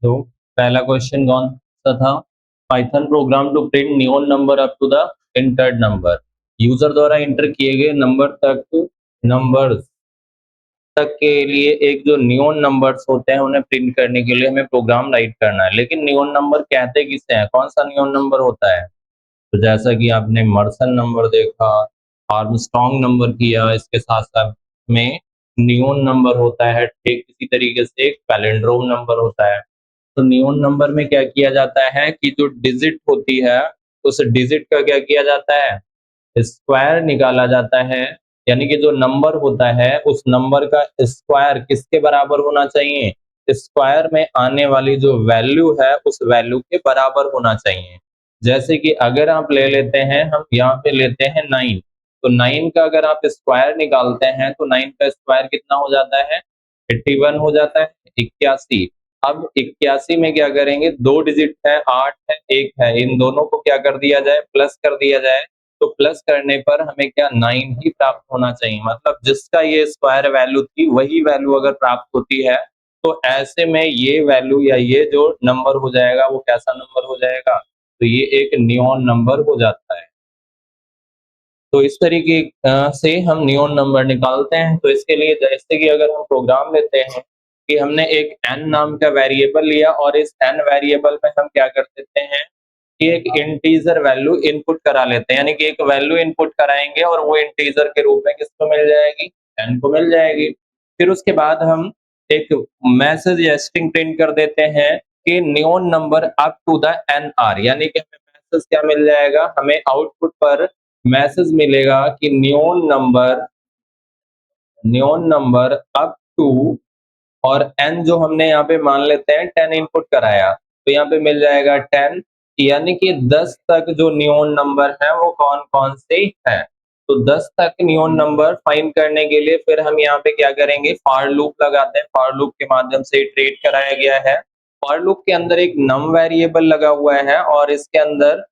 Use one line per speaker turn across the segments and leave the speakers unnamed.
तो पहला क्वेश्चन कौन सा था? Python program to print neon number up to the entered number. User द्वारा इंटर किए गए नंबर्स तक के लिए एक जो नियोन नंबर्स होते हैं उन्हें प्रिंट करने के लिए हमें प्रोग्राम राइट करना है। लेकिन नियोन नंबर कहते किसे हैं? कौन सा नियोन नंबर होता है? तो जैसा कि आपने मर्सन नंबर देखा, आर्मस्ट्रॉन्ग नंबर किया, इसके साथ साथ में नियोन नंबर होता है। ठीक इसी तरीके से एक पैलिंड्रोम नंबर होता है। तो नियोन नंबर में क्या किया जाता है कि जो डिजिट होती है उस डिजिट का क्या किया जाता है? स्क्वायर निकाला जाता है। यानी कि जो नंबर होता है उस नंबर का स्क्वायर किसके बराबर होना चाहिए? स्क्वायर में आने वाली जो वैल्यू है उस वैल्यू के बराबर होना चाहिए। जैसे कि अगर आप ले लेते हैं, हम यहाँ पे लेते हैं 9, तो 9 का अगर आप स्क्वायर निकालते हैं तो 9 का स्क्वायर कितना हो जाता है? 81 हो जाता है, 81। अब 81 में क्या करेंगे? दो डिजिट है, 8 है, 1 है, इन दोनों को क्या कर दिया जाए? प्लस कर दिया जाए। तो प्लस करने पर हमें क्या 9 ही प्राप्त होना चाहिए। मतलब जिसका ये स्क्वायर वैल्यू थी वही वैल्यू अगर प्राप्त होती है तो ऐसे में ये वैल्यू या ये जो नंबर हो जाएगा वो कैसा नंबर हो जाएगा? तो ये एक नियोन नंबर हो जाता है। तो इस तरीके से हम नियोन नंबर निकालते हैं। तो इसके लिए जैसे कि अगर हम प्रोग्राम लेते हैं कि हमने एक n नाम का वेरिएबल लिया और इस n वेरिएबल में हम क्या कर देते हैं कि एक इंटीजर वैल्यू इनपुट करा लेते हैं। यानी कि एक वैल्यू इनपुट कराएंगे और वो इंटीजर के रूप में किसको मिल जाएगी? n को मिल जाएगी। फिर उसके बाद हम एक मैसेज या स्ट्रिंग प्रिंट कर देते हैं कि neon number up to the nr। यानी कि हमें मैसेज क्या मिल जाएगा? हमें आउटपुट पर मैसेज मिलेगा कि नियोन नंबर अप टू, और n जो हमने यहाँ पे मान लेते हैं 10 इनपुट कराया तो यहाँ पे मिल जाएगा 10। यानी कि 10 तक जो नियोन नंबर है वो कौन कौन से है। तो 10 तक नियोन नंबर फाइंड करने के लिए फिर हम यहाँ पे क्या करेंगे? फॉर लूप लगाते हैं। फॉर लूप के माध्यम से ट्रेड कराया गया है। फॉर लूप के अंदर एक नम वेरिएबल लगा हुआ है और इसके अंदर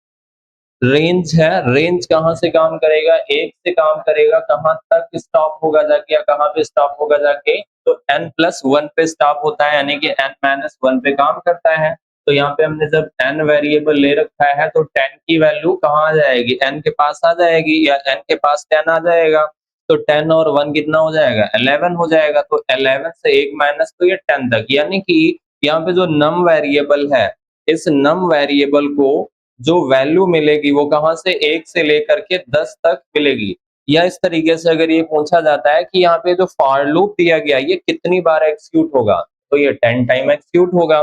रेंज है। रेंज कहाँ से काम करेगा? एक से काम करेगा। कहाँ तक स्टॉप होगा जाके या कहाँ पे स्टॉप होगा जाके? तो n+1 पे स्टॉप होता है, यानी कि n-1 पे काम करता है। तो यहाँ पे हमने जब n वेरिएबल ले रखा है तो 10 की वैल्यू कहाँ आ जाएगी? n के पास आ जाएगी या n के पास 10 आ जाएगा। तो 10 और 1 कितना हो जाएगा? 11 हो जाएगा। तो 11 से 1 माइनस तो ये 10 तक। यानी कि यहाँ पे जो नम वेरिएबल है, इस नम वेरिएबल को जो वैल्यू मिलेगी वो कहाँ से? 1 से लेकर के 10 तक मिलेगी। या इस तरीके से अगर ये पूछा जाता है कि यहाँ पे जो फॉर लूप दिया गया ये कितनी बार एग्जीक्यूट होगा? तो ये 10 टाइम एग्जीक्यूट होगा।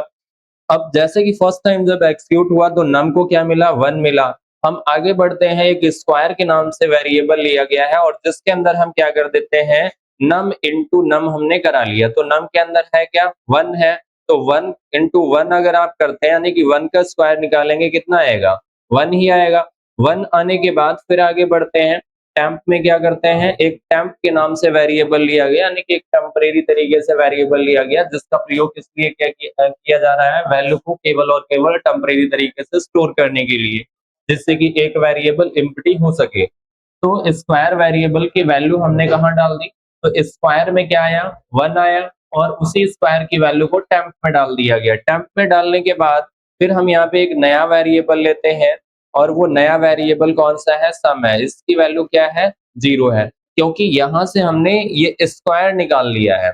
अब जैसे कि फर्स्ट टाइम जब एग्जीक्यूट हुआ तो नम को क्या मिला? 1 मिला। हम आगे बढ़ते हैं, एक स्क्वायर के नाम से वेरिएबल लिया गया है और जिसके अंदर हम क्या कर देते हैं? नम इनटू नम हमने करा लिया। तो नम के अंदर है क्या? 1 है। तो 1 इनटू 1 अगर आप करते हैं यानी कि 1 का स्क्वायर निकालेंगे कितना आएगा? 1 ही आएगा। 1 आने के बाद फिर आगे बढ़ते हैं। टेम्प में क्या करते हैं? एक टेम्प के नाम से वेरिएबल लिया गया, यानी कि एक टेम्परेरी तरीके से वेरिएबल लिया गया जिसका प्रयोग इसलिए किया जा रहा है? वैल्यू को केवल और केवल टेम्परेरी तरीके से स्टोर करने के लिए, जिससे कि एक वेरिएबल एम्प्टी हो सके। तो स्क्वायर वेरिएबल की वैल्यू हमने कहाँ डाल दी? तो स्क्वायर में क्या आया? 1 आया और उसी स्क्वायर की वैल्यू को टेम्प में डाल दिया गया। टेम्प में डालने के बाद फिर हम यहाँ पे एक नया वेरिएबल लेते हैं और वो नया वेरिएबल कौन सा है? सम है। इसकी वैल्यू क्या है? 0 है, क्योंकि यहाँ से हमने ये स्क्वायर निकाल लिया है।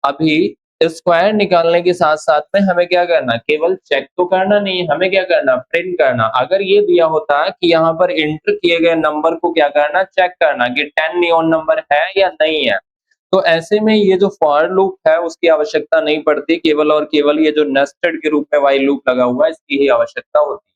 अभी स्क्वायर निकालने के साथ-साथ में हमें क्या करना? केवल चेक तो करना नहीं है, हमें क्या करना? प्रिंट करना। अगर ये दिया होता कि यहाँ पर एंटर किए गए नंबर को क्या करना? चेक करना कि 10 नियोन नंबर है या नहीं है। तो ऐसे में ये जो फॉर लूप है उसकी आवश्यकता नहीं पड़ती, केवल और केवल ये जो नेस्टेड के रूप में व्हाइल लूप लगा हुआ है इसकी ही आवश्यकता होती है।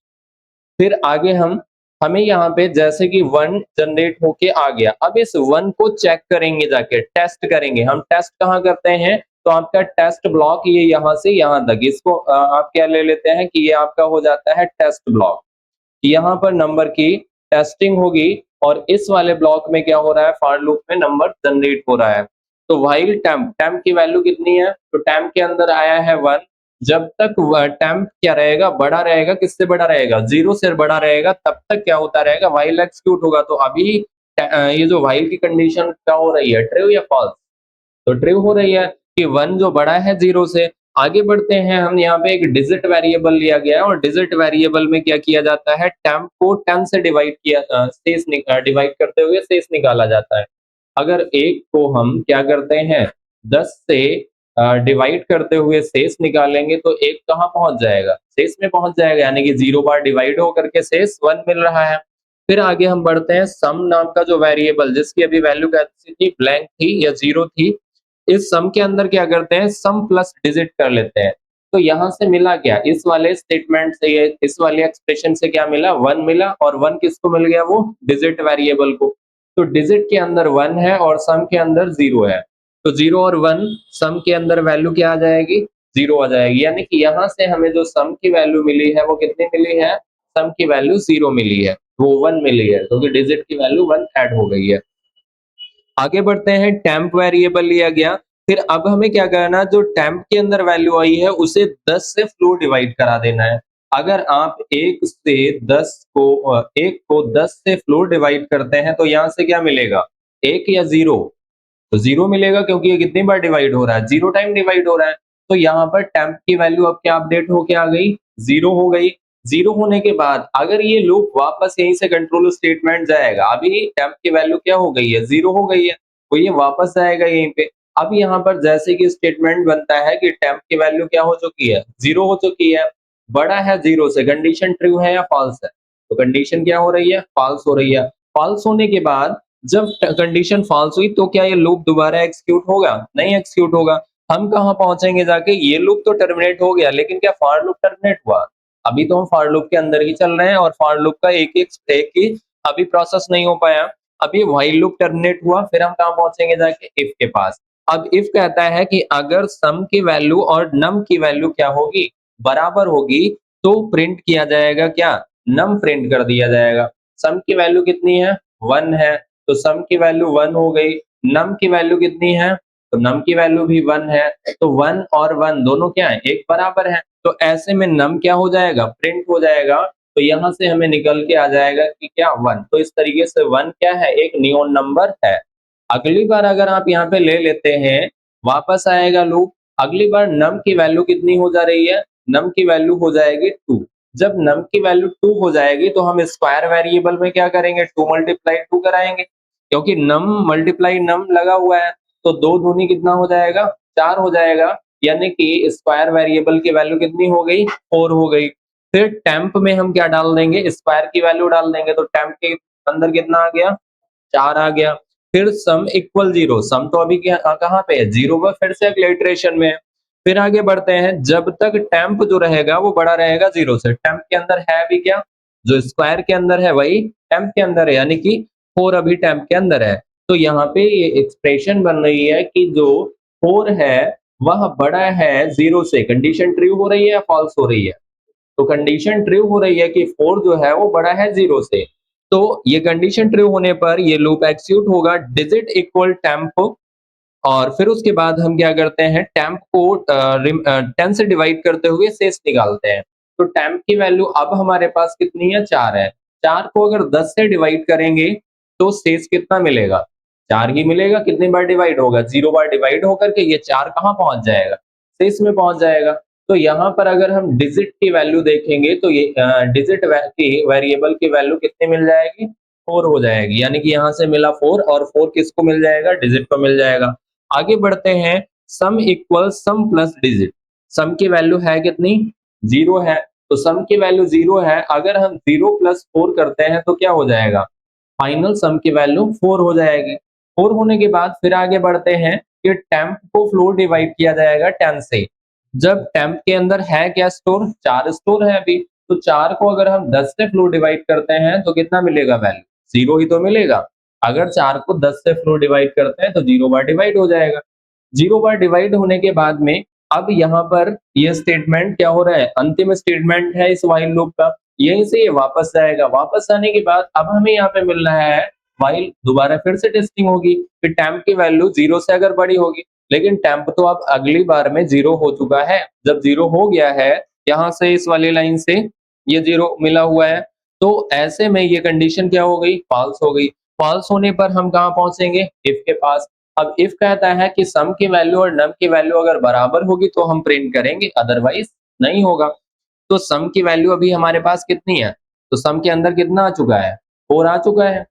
फिर आगे हमें यहाँ पे जैसे कि 1 जनरेट होके आ गया। अब इस 1 को चेक करेंगे, जाके टेस्ट करेंगे। हम टेस्ट कहाँ करते हैं? तो आपका टेस्ट ब्लॉक ये यहाँ से यहाँ तक, इसको आप क्या ले लेते हैं कि ये आपका हो जाता है टेस्ट ब्लॉक। यहाँ पर नंबर की टेस्टिंग होगी और इस वाले ब्लॉक में क्या हो रहा है? फॉर लूप में नंबर जनरेट हो रहा है। तो व्हाइल टेम्प की वैल्यू कितनी है? तो टेम्प के अंदर आया है 1। जब तक टेम्प क्या रहेगा? बड़ा रहेगा। किससे बड़ा रहेगा? 0 से बड़ा रहेगा तब तक क्या होता रहेगा? व्हाइल एक्जीक्यूट होगा। तो अभी ये जो व्हाइल की कंडीशन क्या हो रही है? ट्रू या फॉल्स? तो ट्रू हो रही है कि 1 जो बड़ा है 0 से, आगे बढ़ते हैं हम यहाँ पे एक डिजिट वेरिएबल लिया गया है और डिजिट वेरिएबल में क्या किया जाता है टेम्प को 10 से डिवाइड करते हुए शेष निकाला जाता है। अगर एक को हम क्या करते हैं 10 से डिवाइड करते हुए शेष निकालेंगे तो एक कहाँ पहुंच जाएगा शेष में पहुंच जाएगा यानी कि 0 बार डिवाइड होकर के शेष 1 मिल रहा है। फिर आगे हम बढ़ते हैं सम नाम का जो वेरिएबल जिसकी अभी वैल्यू कैसी थी ब्लैंक थी या 0 थी, इस सम के अंदर क्या करते हैं सम प्लस डिजिट कर लेते हैं। तो यहाँ से मिला क्या इस वाले स्टेटमेंट से ये इस वाले एक्सप्रेशन से क्या मिला 1 मिला और 1 किसको मिल गया वो डिजिट वेरिएबल को। तो डिजिट के अंदर 1 है और सम के अंदर 0 है। तो 0 और 1 सम के अंदर वैल्यू क्या आ जाएगी 0 आ जाएगी यानी कि यहाँ से हमें जो सम की वैल्यू मिली है वो कितनी मिली है सम की वैल्यू 0 मिली है वो 1 मिली है क्योंकि डिजिट की वैल्यू 1 ऐड हो गई है। आगे बढ़ते हैं टेम्प वेरिएबल लिया गया। फिर अब हमें क्या करना जो टेम्प के अंदर वैल्यू आई है उसे 10 से फ्लोर डिवाइड करा देना है। अगर आप 1 से 10 को 1 को 10 से फ्लोर डिवाइड करते हैं तो यहाँ से क्या मिलेगा 1 या 0 तो 0 मिलेगा क्योंकि ये कितनी बार डिवाइड हो रहा है 0 टाइम डिवाइड हो रहा है। तो यहाँ पर टेम्प की वैल्यू अब क्या अपडेट होके आ गई 0 हो गई। 0 होने के बाद अगर ये लूप वापस यहीं से कंट्रोल स्टेटमेंट जाएगा अभी टेम्प की वैल्यू क्या हो गई है 0 हो गई है तो ये वापस जाएगा यहीं पे। अब यहाँ पर जैसे कि स्टेटमेंट बनता है कि टेम्प की वैल्यू क्या हो चुकी है 0 हो चुकी है बड़ा है 0 से कंडीशन ट्रू है या फॉल्स है तो कंडीशन क्या हो रही है फॉल्स हो रही है। फॉल्स होने के बाद जब कंडीशन फॉल्स हुई तो क्या ये लूप दोबारा एग्जीक्यूट होगा नहीं एग्जीक्यूट होगा। हम कहाँ पहुंचेंगे जाके ये लूप तो टर्मिनेट हो गया लेकिन क्या फॉर लूप टर्मिनेट हुआ अभी तो हम फॉर लूप के अंदर ही चल रहे हैं और फॉर लूप का एक ही अभी प्रोसेस नहीं हो पाया। अभी व्हाइल लूप टर्मिनेट हुआ फिर हम कहाँ पहुंचेंगे जाके इफ के पास। अब इफ कहता है कि अगर सम की वैल्यू और नम की वैल्यू क्या होगी बराबर होगी तो प्रिंट किया जाएगा क्या नम प्रिंट कर दिया जाएगा। सम की वैल्यू कितनी है 1 है तो सम की वैल्यू 1 हो गई। नम की वैल्यू कितनी है तो नम की वैल्यू भी 1 है तो 1 और 1 दोनों क्या है एक बराबर है तो ऐसे में नम क्या हो जाएगा प्रिंट हो जाएगा। तो यहाँ से हमें निकल के आ जाएगा कि क्या 1 तो इस तरीके से 1 क्या है एक नियोन नंबर है। अगली बार अगर आप यहाँ पे ले लेते हैं वापस आएगा लूप अगली बार नम की वैल्यू कितनी हो जा रही है नम की वैल्यू हो जाएगी 2। जब नम की वैल्यू 2 हो जाएगी तो हम स्क्वायर वेरिएबल में क्या करेंगे 2 मल्टीप्लाई 2 कराएंगे क्योंकि नम मल्टीप्लाई नम लगा हुआ है तो 2 दूनी कितना हो जाएगा 4 हो जाएगा यानी कि स्क्वायर वेरिएबल की वैल्यू कितनी हो गई 4 हो गई। फिर टेम्प में हम क्या डाल देंगे स्क्वायर की वैल्यू डाल देंगे तो टेम्प के अंदर कितना आ गया 4 आ गया। फिर सम इक्वल 0 सम तो अभी कहाँ पे है 0 पर फिर से अगले इटरेशन में है। फिर आगे बढ़ते हैं जब तक टेम्प जो रहेगा वो बड़ा रहेगा 0 से। टेम्प के अंदर है भी क्या जो स्क्वायर के अंदर है वही टेम्प के अंदर है यानी कि 4 अभी टेम्प के अंदर है। तो यहाँ पे ये एक्सप्रेशन बन रही है कि जो 4 है वह बड़ा है 0 से। कंडीशन ट्रू हो रही है या फॉल्स हो रही है तो कंडीशन ट्रू हो रही है कि 4 जो है वो बड़ा है 0 से। तो ये कंडीशन ट्रू होने पर ये लूप एग्जीक्यूट होगा डिजिट इक्वल टेम्प और फिर उसके बाद हम क्या करते हैं टेम्प को 10 से डिवाइड करते हुए शेष निकालते हैं। तो टेम्प की वैल्यू अब हमारे पास कितनी है 4 है। 4 को अगर 10 से डिवाइड करेंगे तो शेष कितना मिलेगा 4 ही मिलेगा। कितनी बार डिवाइड होगा 0 बार डिवाइड होकर के ये 4 कहाँ पहुंच जाएगा शेष में पहुंच जाएगा। तो यहाँ पर अगर हम डिजिट की वैल्यू देखेंगे तो ये डिजिट की वेरिएबल की वैल्यू कितनी मिल जाएगी 4 हो जाएगी यानी कि यहाँ से मिला 4 और 4 किसको मिल जाएगा डिजिट को मिल जाएगा। आगे बढ़ते हैं sum equal sum plus digit. Sum की वैल्यू है कितनी 0 है तो सम की वैल्यू 0 है अगर हम 0 प्लस 4 करते हैं तो क्या हो जाएगा फाइनल सम की वैल्यू 4 हो जाएगी। 4 होने के बाद फिर आगे बढ़ते हैं कि टेम्प को फ्लोर डिवाइड किया जाएगा 10 से। जब टेम्प के अंदर है क्या स्टोर 4 स्टोर है अभी तो 4 को अगर हम 10 से फ्लोर डिवाइड करते हैं तो कितना मिलेगा वैल्यू 0 ही तो मिलेगा। अगर 4 को 10 से फ्लोर डिवाइड करते हैं तो 0 बार डिवाइड हो जाएगा। 0 बार डिवाइड होने के बाद में अब यहाँ पर ये स्टेटमेंट क्या हो रहा है अंतिम स्टेटमेंट है इस व्हाइल लूप का यहीं से ये वापस जाएगा। वापस आने के बाद अब हमें यहाँ पे मिल रहा है व्हाइल दोबारा फिर से टेस्टिंग होगी फिर टेम्प की वैल्यू 0 से अगर बड़ी होगी लेकिन टेम्प तो अब अगली बार में 0 हो चुका है। जब 0 हो गया है यहाँ से इस वाली लाइन से ये 0 मिला हुआ है तो ऐसे में ये कंडीशन क्या हो गई फॉल्स हो गई। फॉल्स होने पर हम कहाँ पहुंचेंगे इफ के पास। अब इफ कहता है कि सम की वैल्यू और नम की वैल्यू अगर बराबर होगी तो हम प्रिंट करेंगे, अदरवाइज नहीं होगा। तो सम की वैल्यू अभी हमारे पास कितनी है? तो सम के अंदर कितना आ चुका है? 4 आ चुका है।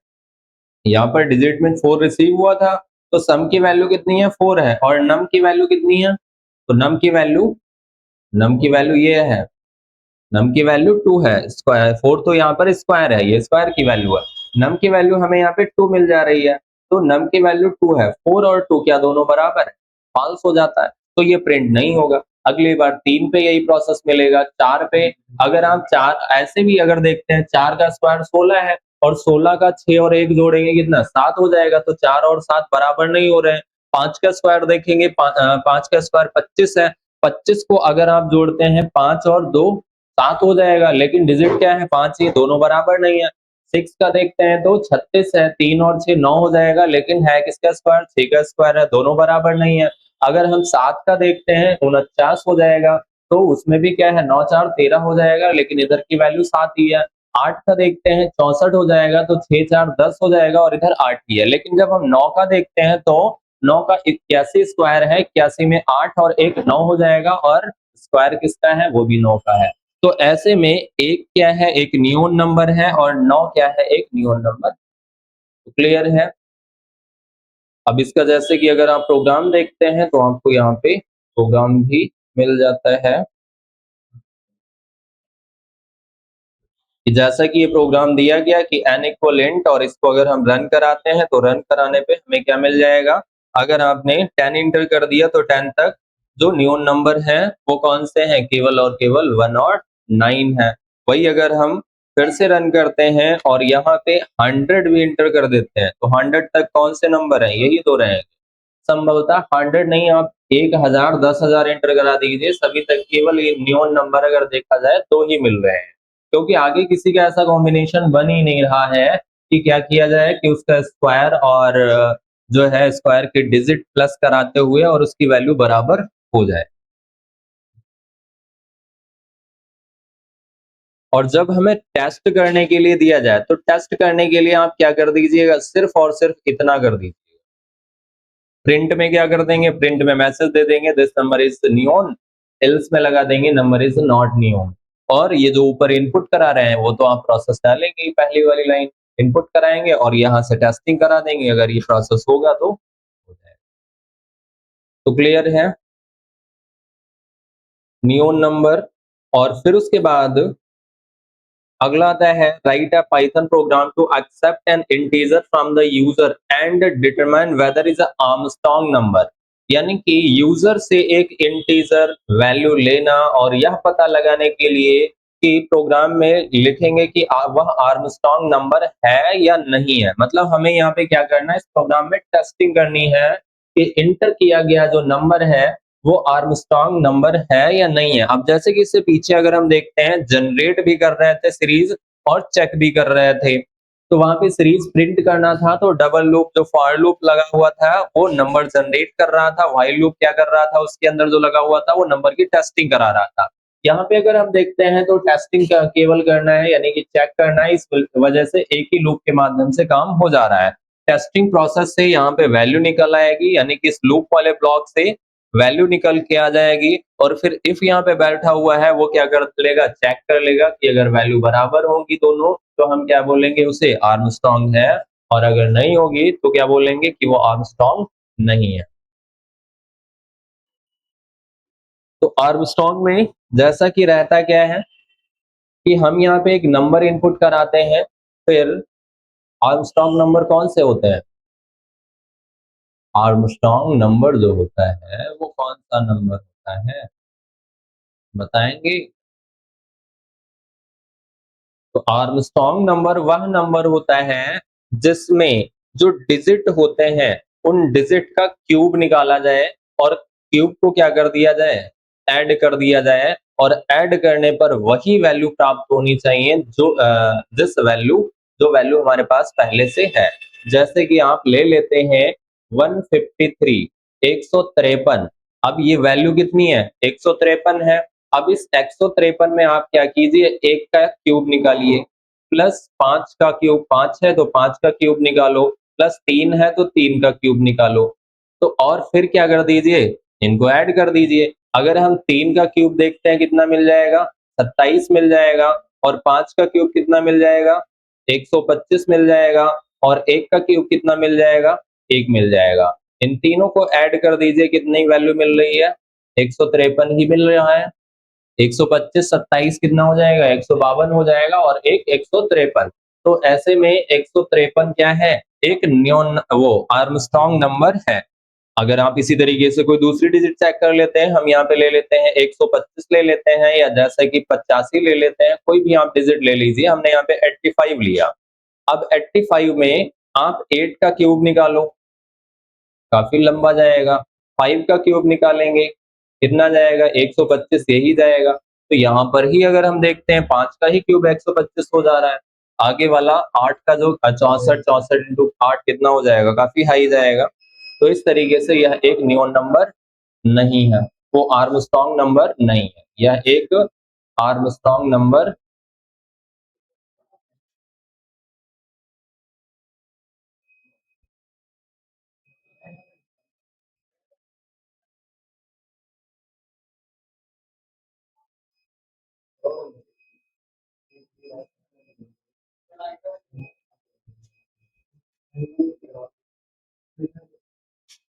यहाँ पर डिजिट में 4 रिसीव हुआ था, तो सम की वैल्यू कितनी है? 4 है। और नम की वैल्यू कितनी है? तो नम की वैल्यू ये है, नम की वैल्यू 2 है। स्क्वायर 4 तो यहाँ पर स्क्वायर है, ये स्क्वायर की वैल्यू है। नम की वैल्यू हमें यहाँ पे 2 मिल जा रही है, तो नम की वैल्यू 2 है। 4 और 2 क्या दोनों बराबर है? फॉल्स हो जाता है, तो ये प्रिंट नहीं होगा। अगली बार 3 पे यही प्रोसेस मिलेगा, 4 पे अगर आप 4 ऐसे भी अगर देखते हैं, 4 का स्क्वायर 16 है और 16 का 6 और 1 जोड़ेंगे कितना? 7 हो जाएगा, तो 4 और 7 बराबर नहीं हो रहे हैं। 5 का स्क्वायर देखेंगे, 5 का स्क्वायर 25 है, 25 को अगर आप जोड़ते हैं 5 और 2 7 हो जाएगा, लेकिन डिजिट क्या है? 5 ही, दोनों बराबर नहीं है। 6 का देखते हैं तो 36 है, 3 और 6 9 हो जाएगा, लेकिन है किसका स्क्वायर? 6 का स्क्वायर है, दोनों बराबर नहीं है। अगर हम 7 का देखते हैं 49 हो जाएगा, तो उसमें भी क्या है? 9 4 13 हो जाएगा, लेकिन इधर की वैल्यू 7 ही है। 8 का देखते हैं 64 हो जाएगा, तो 6 4 10 हो जाएगा और इधर 8 ही है। लेकिन जब हम 9 का देखते हैं तो 9 का 81 स्क्वायर है, 81 में 8 और 1 9 हो जाएगा और स्क्वायर किसका है? वो भी 9 का है। तो ऐसे में 1 क्या है? एक नियोन नंबर है और 9 क्या है? एक नियोन नंबर। तो क्लियर है? अब इसका जैसे कि अगर आप प्रोग्राम देखते हैं तो आपको यहाँ पे प्रोग्राम भी मिल जाता है कि जैसा कि ये प्रोग्राम दिया गया कि n इक्वल इंट, और इसको अगर हम रन कराते हैं तो रन कराने पे हमें क्या मिल जाएगा? अगर आपने 10 इंटर कर दिया तो 10 तक जो नियोन नंबर हैं वो कौन से हैं? केवल और केवल 1 और 9 है। वही अगर हम फिर से रन करते हैं और यहाँ पे 100 भी इंटर कर देते हैं तो 100 तक कौन से नंबर हैं? यही तो रहेंगे। संभवतः 100 नहीं, आप 1000 10,000 एंटर करा दीजिए, सभी तक केवल ये नियोन नंबर अगर देखा जाए तो ही मिल रहे हैं, क्योंकि आगे किसी का ऐसा कॉम्बिनेशन बन ही नहीं रहा है कि क्या किया जाए कि उसका स्क्वायर और जो है स्क्वायर के डिजिट प्लस कराते हुए और उसकी वैल्यू बराबर हो जाए। और जब हमें टेस्ट करने के लिए दिया जाए तो टेस्ट करने के लिए आप क्या कर दीजिएगा? सिर्फ और सिर्फ इतना कर दीजिए। प्रिंट में क्या कर देंगे? प्रिंट में मैसेज दे देंगे this number is neon, else में लगा देंगे नंबर इज नॉट नियोन। और ये जो ऊपर इनपुट करा रहे हैं वो तो आप प्रोसेस डालेंगे ही, पहली वाली लाइन इनपुट कराएंगे और यहाँ से टेस्टिंग करा देंगे, अगर ये प्रोसेस होगा तो हो जाएगा। तो क्लियर है? Neon number. और फिर उसके बाद अगला आता है write a Python program to accept an integer from the user and determine whether is a Armstrong number. यानी कि यूजर से एक इंटीजर वैल्यू लेना और यह पता लगाने के लिए कि प्रोग्राम में लिखेंगे कि वह आर्मस्ट्रांग नंबर है या नहीं है। मतलब हमें यहाँ पे क्या करना है? इस प्रोग्राम में टेस्टिंग करनी है कि इंटर किया गया जो नंबर है वो आर्मस्ट्रांग नंबर है या नहीं है। अब जैसे कि इससे पीछे अगर हम देखते हैं, जनरेट भी कर रहे थे सीरीज और चेक भी कर रहे थे, तो वहां पे सीरीज प्रिंट करना था तो डबल लूप जो फॉर लूप लगा हुआ था वो नंबर जनरेट कर रहा था, व्हाइल लूप क्या कर रहा था? उसके अंदर जो लगा हुआ था वो नंबर की टेस्टिंग करा रहा था। यहाँ पे अगर हम देखते हैं तो टेस्टिंग केवल करना है, यानी कि चेक करना है, इस वजह से एक ही लूप के माध्यम से काम हो जा रहा है। टेस्टिंग प्रोसेस से यहाँ पे वैल्यू निकल आएगी, यानी कि इस लूप वाले ब्लॉक से वैल्यू निकल के आ जाएगी और फिर इफ यहाँ पे बैठा हुआ है वो क्या कर लेगा? चेक कर लेगा कि अगर वैल्यू बराबर होगी दोनों तो हम क्या बोलेंगे? उसे आर्मस्ट्रांग है, और अगर नहीं होगी तो क्या बोलेंगे? कि वो आर्मस्ट्रांग नहीं है। तो आर्मस्ट्रांग में जैसा कि रहता क्या है कि हम यहाँ पे एक नंबर इनपुट कराते हैं, फिर आर्मस्ट्रांग नंबर कौन से होते हैं? आर्मस्ट्रांग नंबर जो होता है वो कौन सा नंबर होता है, बताएंगे? तो आर्मस्ट्रांग नंबर वह नंबर होता है जिसमें जो डिजिट होते हैं उन डिजिट का क्यूब निकाला जाए और क्यूब को क्या कर दिया जाए? ऐड कर दिया जाए, और ऐड करने पर वही वैल्यू प्राप्त होनी चाहिए जो जिस वैल्यू जो वैल्यू हमारे पास पहले से है। जैसे कि आप ले लेते हैं 153 153। अब ये वैल्यू कितनी है? 153 है। अब इस 153 में आप क्या कीजिए? 1 का क्यूब निकालिए, प्लस 5 का क्यूब 5 है तो 5 का क्यूब निकालो, प्लस 3 है तो 3 का क्यूब निकालो। तो और फिर क्या कर दीजिए, इनको ऐड कर दीजिए। अगर हम 3 का क्यूब देखते हैं कितना मिल जाएगा, 27 मिल जाएगा, और 5 का क्यूब कितना मिल जाएगा, 125 मिल जाएगा, और 1 का क्यूब कितना मिल जाएगा, 1 मिल जाएगा। इन तीनों को ऐड कर दीजिए, कितनी वैल्यू मिल रही है, 153 ही मिल रहा है। 125 27 कितना हो जाएगा, 152 हो जाएगा, और एक 153। तो ऐसे में 153 क्या है, एक न्यून वो आर्मस्ट्रांग नंबर है। अगर आप इसी तरीके से कोई दूसरी डिजिट चेक कर लेते हैं, हम यहाँ पे ले लेते हैं 125 ले लेते हैं, या जैसे कि 85 ले लेते हैं, कोई भी आप डिजिट ले लीजिए। हमने यहाँ पे 85 लिया। अब 85 में आप 8 का क्यूब निकालो, काफी लंबा जाएगा। 5 का क्यूब निकालेंगे, कितना जाएगा, 125 यही जाएगा। तो यहाँ पर ही अगर हम देखते हैं 5 का ही क्यूब 125 हो जा रहा है। आगे वाला 8 का जो 64 इंटू 8 कितना हो जाएगा, काफी हाई जाएगा। तो इस तरीके से यह एक नियोन नंबर नहीं है, वो आर्मस्ट्रांग नंबर नहीं है, यह एक आर्मस्ट्रांग नंबर।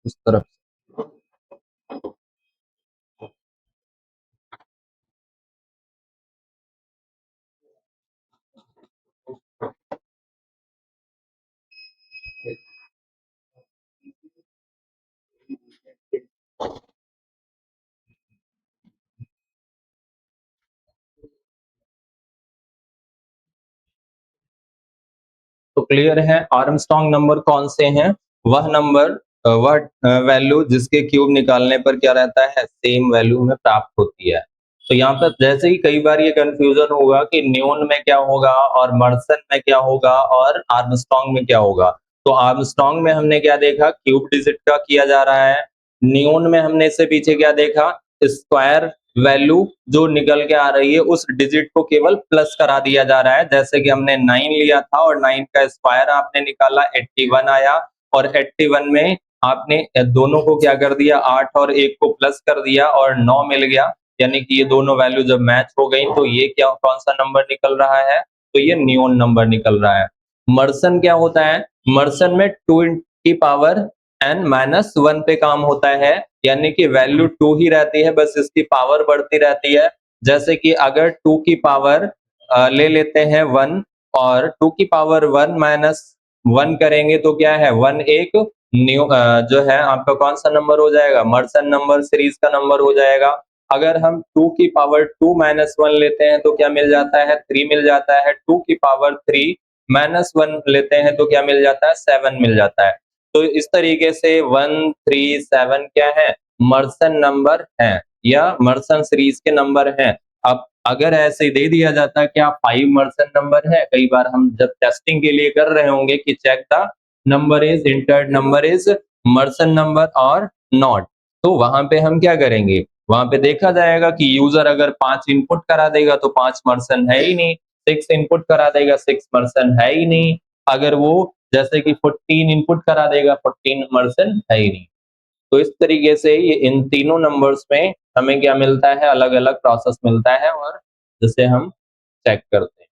उस तरफ तो क्लियर है, आर्मस्ट्रांग नंबर कौन से हैं, वह नंबर वह वैल्यू जिसके क्यूब निकालने पर क्या रहता है, सेम वैल्यू हमें प्राप्त होती है। तो यहाँ पर जैसे ही कई बार ये कंफ्यूजन होगा कि न्यून में क्या होगा और मर्सन में क्या होगा और आर्मस्ट्रांग में क्या होगा। तो आर्मस्ट्रांग में हमने क्या देखा, क्यूब डिजिट का किया जा रहा है। न्यून में हमने इससे पीछे क्या देखा, स्क्वायर वैल्यू जो निकल के आ रही है उस डिजिट को केवल प्लस करा दिया जा रहा है। जैसे कि हमने 9 लिया था और 9 का स्क्वायर आपने निकाला, 81 आया, और 81 में आपने दोनों को क्या कर दिया, 8 और 1 को प्लस कर दिया और 9 मिल गया। यानी कि ये दोनों वैल्यू जब मैच हो गई तो ये क्या, कौन सा नंबर निकल रहा है, तो ये नियोन नंबर निकल रहा है। मर्सन क्या होता है, मर्सन में 2 की पावर n माइनस 1 पे काम होता है, यानी कि वैल्यू 2 ही रहती है, बस इसकी पावर बढ़ती रहती है। जैसे कि अगर 2 की पावर ले लेते हैं 1, और 2 की पावर 1 माइनस 1 करेंगे तो क्या है, 1 एक जो है आपका कौन सा नंबर हो जाएगा, मर्सन नंबर सीरीज का नंबर हो जाएगा। अगर हम 2 की पावर 2 माइनस 1 लेते हैं तो क्या मिल जाता है, 3 मिल जाता है। 2 की पावर 3 माइनस 1 लेते हैं तो क्या मिल जाता है, 7 मिल जाता है। तो इस तरीके से 1 3 7 क्या है, मर्सन नंबर है, या मर्सन सीरीज के नंबर हैं। अब अगर ऐसे दे दिया जाता है क्या 5 मर्सन नंबर है, कई बार हम जब टेस्टिंग के लिए कर रहे होंगे कि check the number is entered number is Mersenne number और नॉट, तो वहां पे हम क्या करेंगे, वहां पे देखा जाएगा कि यूजर अगर 5 इनपुट करा देगा तो 5 मर्सन है ही नहीं, 6 इनपुट करा देगा 6 मर्सन है ही नहीं, अगर वो जैसे कि 14 इनपुट करा देगा 14 मर्सन है ही नहीं। तो इस तरीके से ये इन तीनों नंबर्स में हमें क्या मिलता है, अलग अलग प्रोसेस मिलता है, और जिसे हम चेक करते हैं।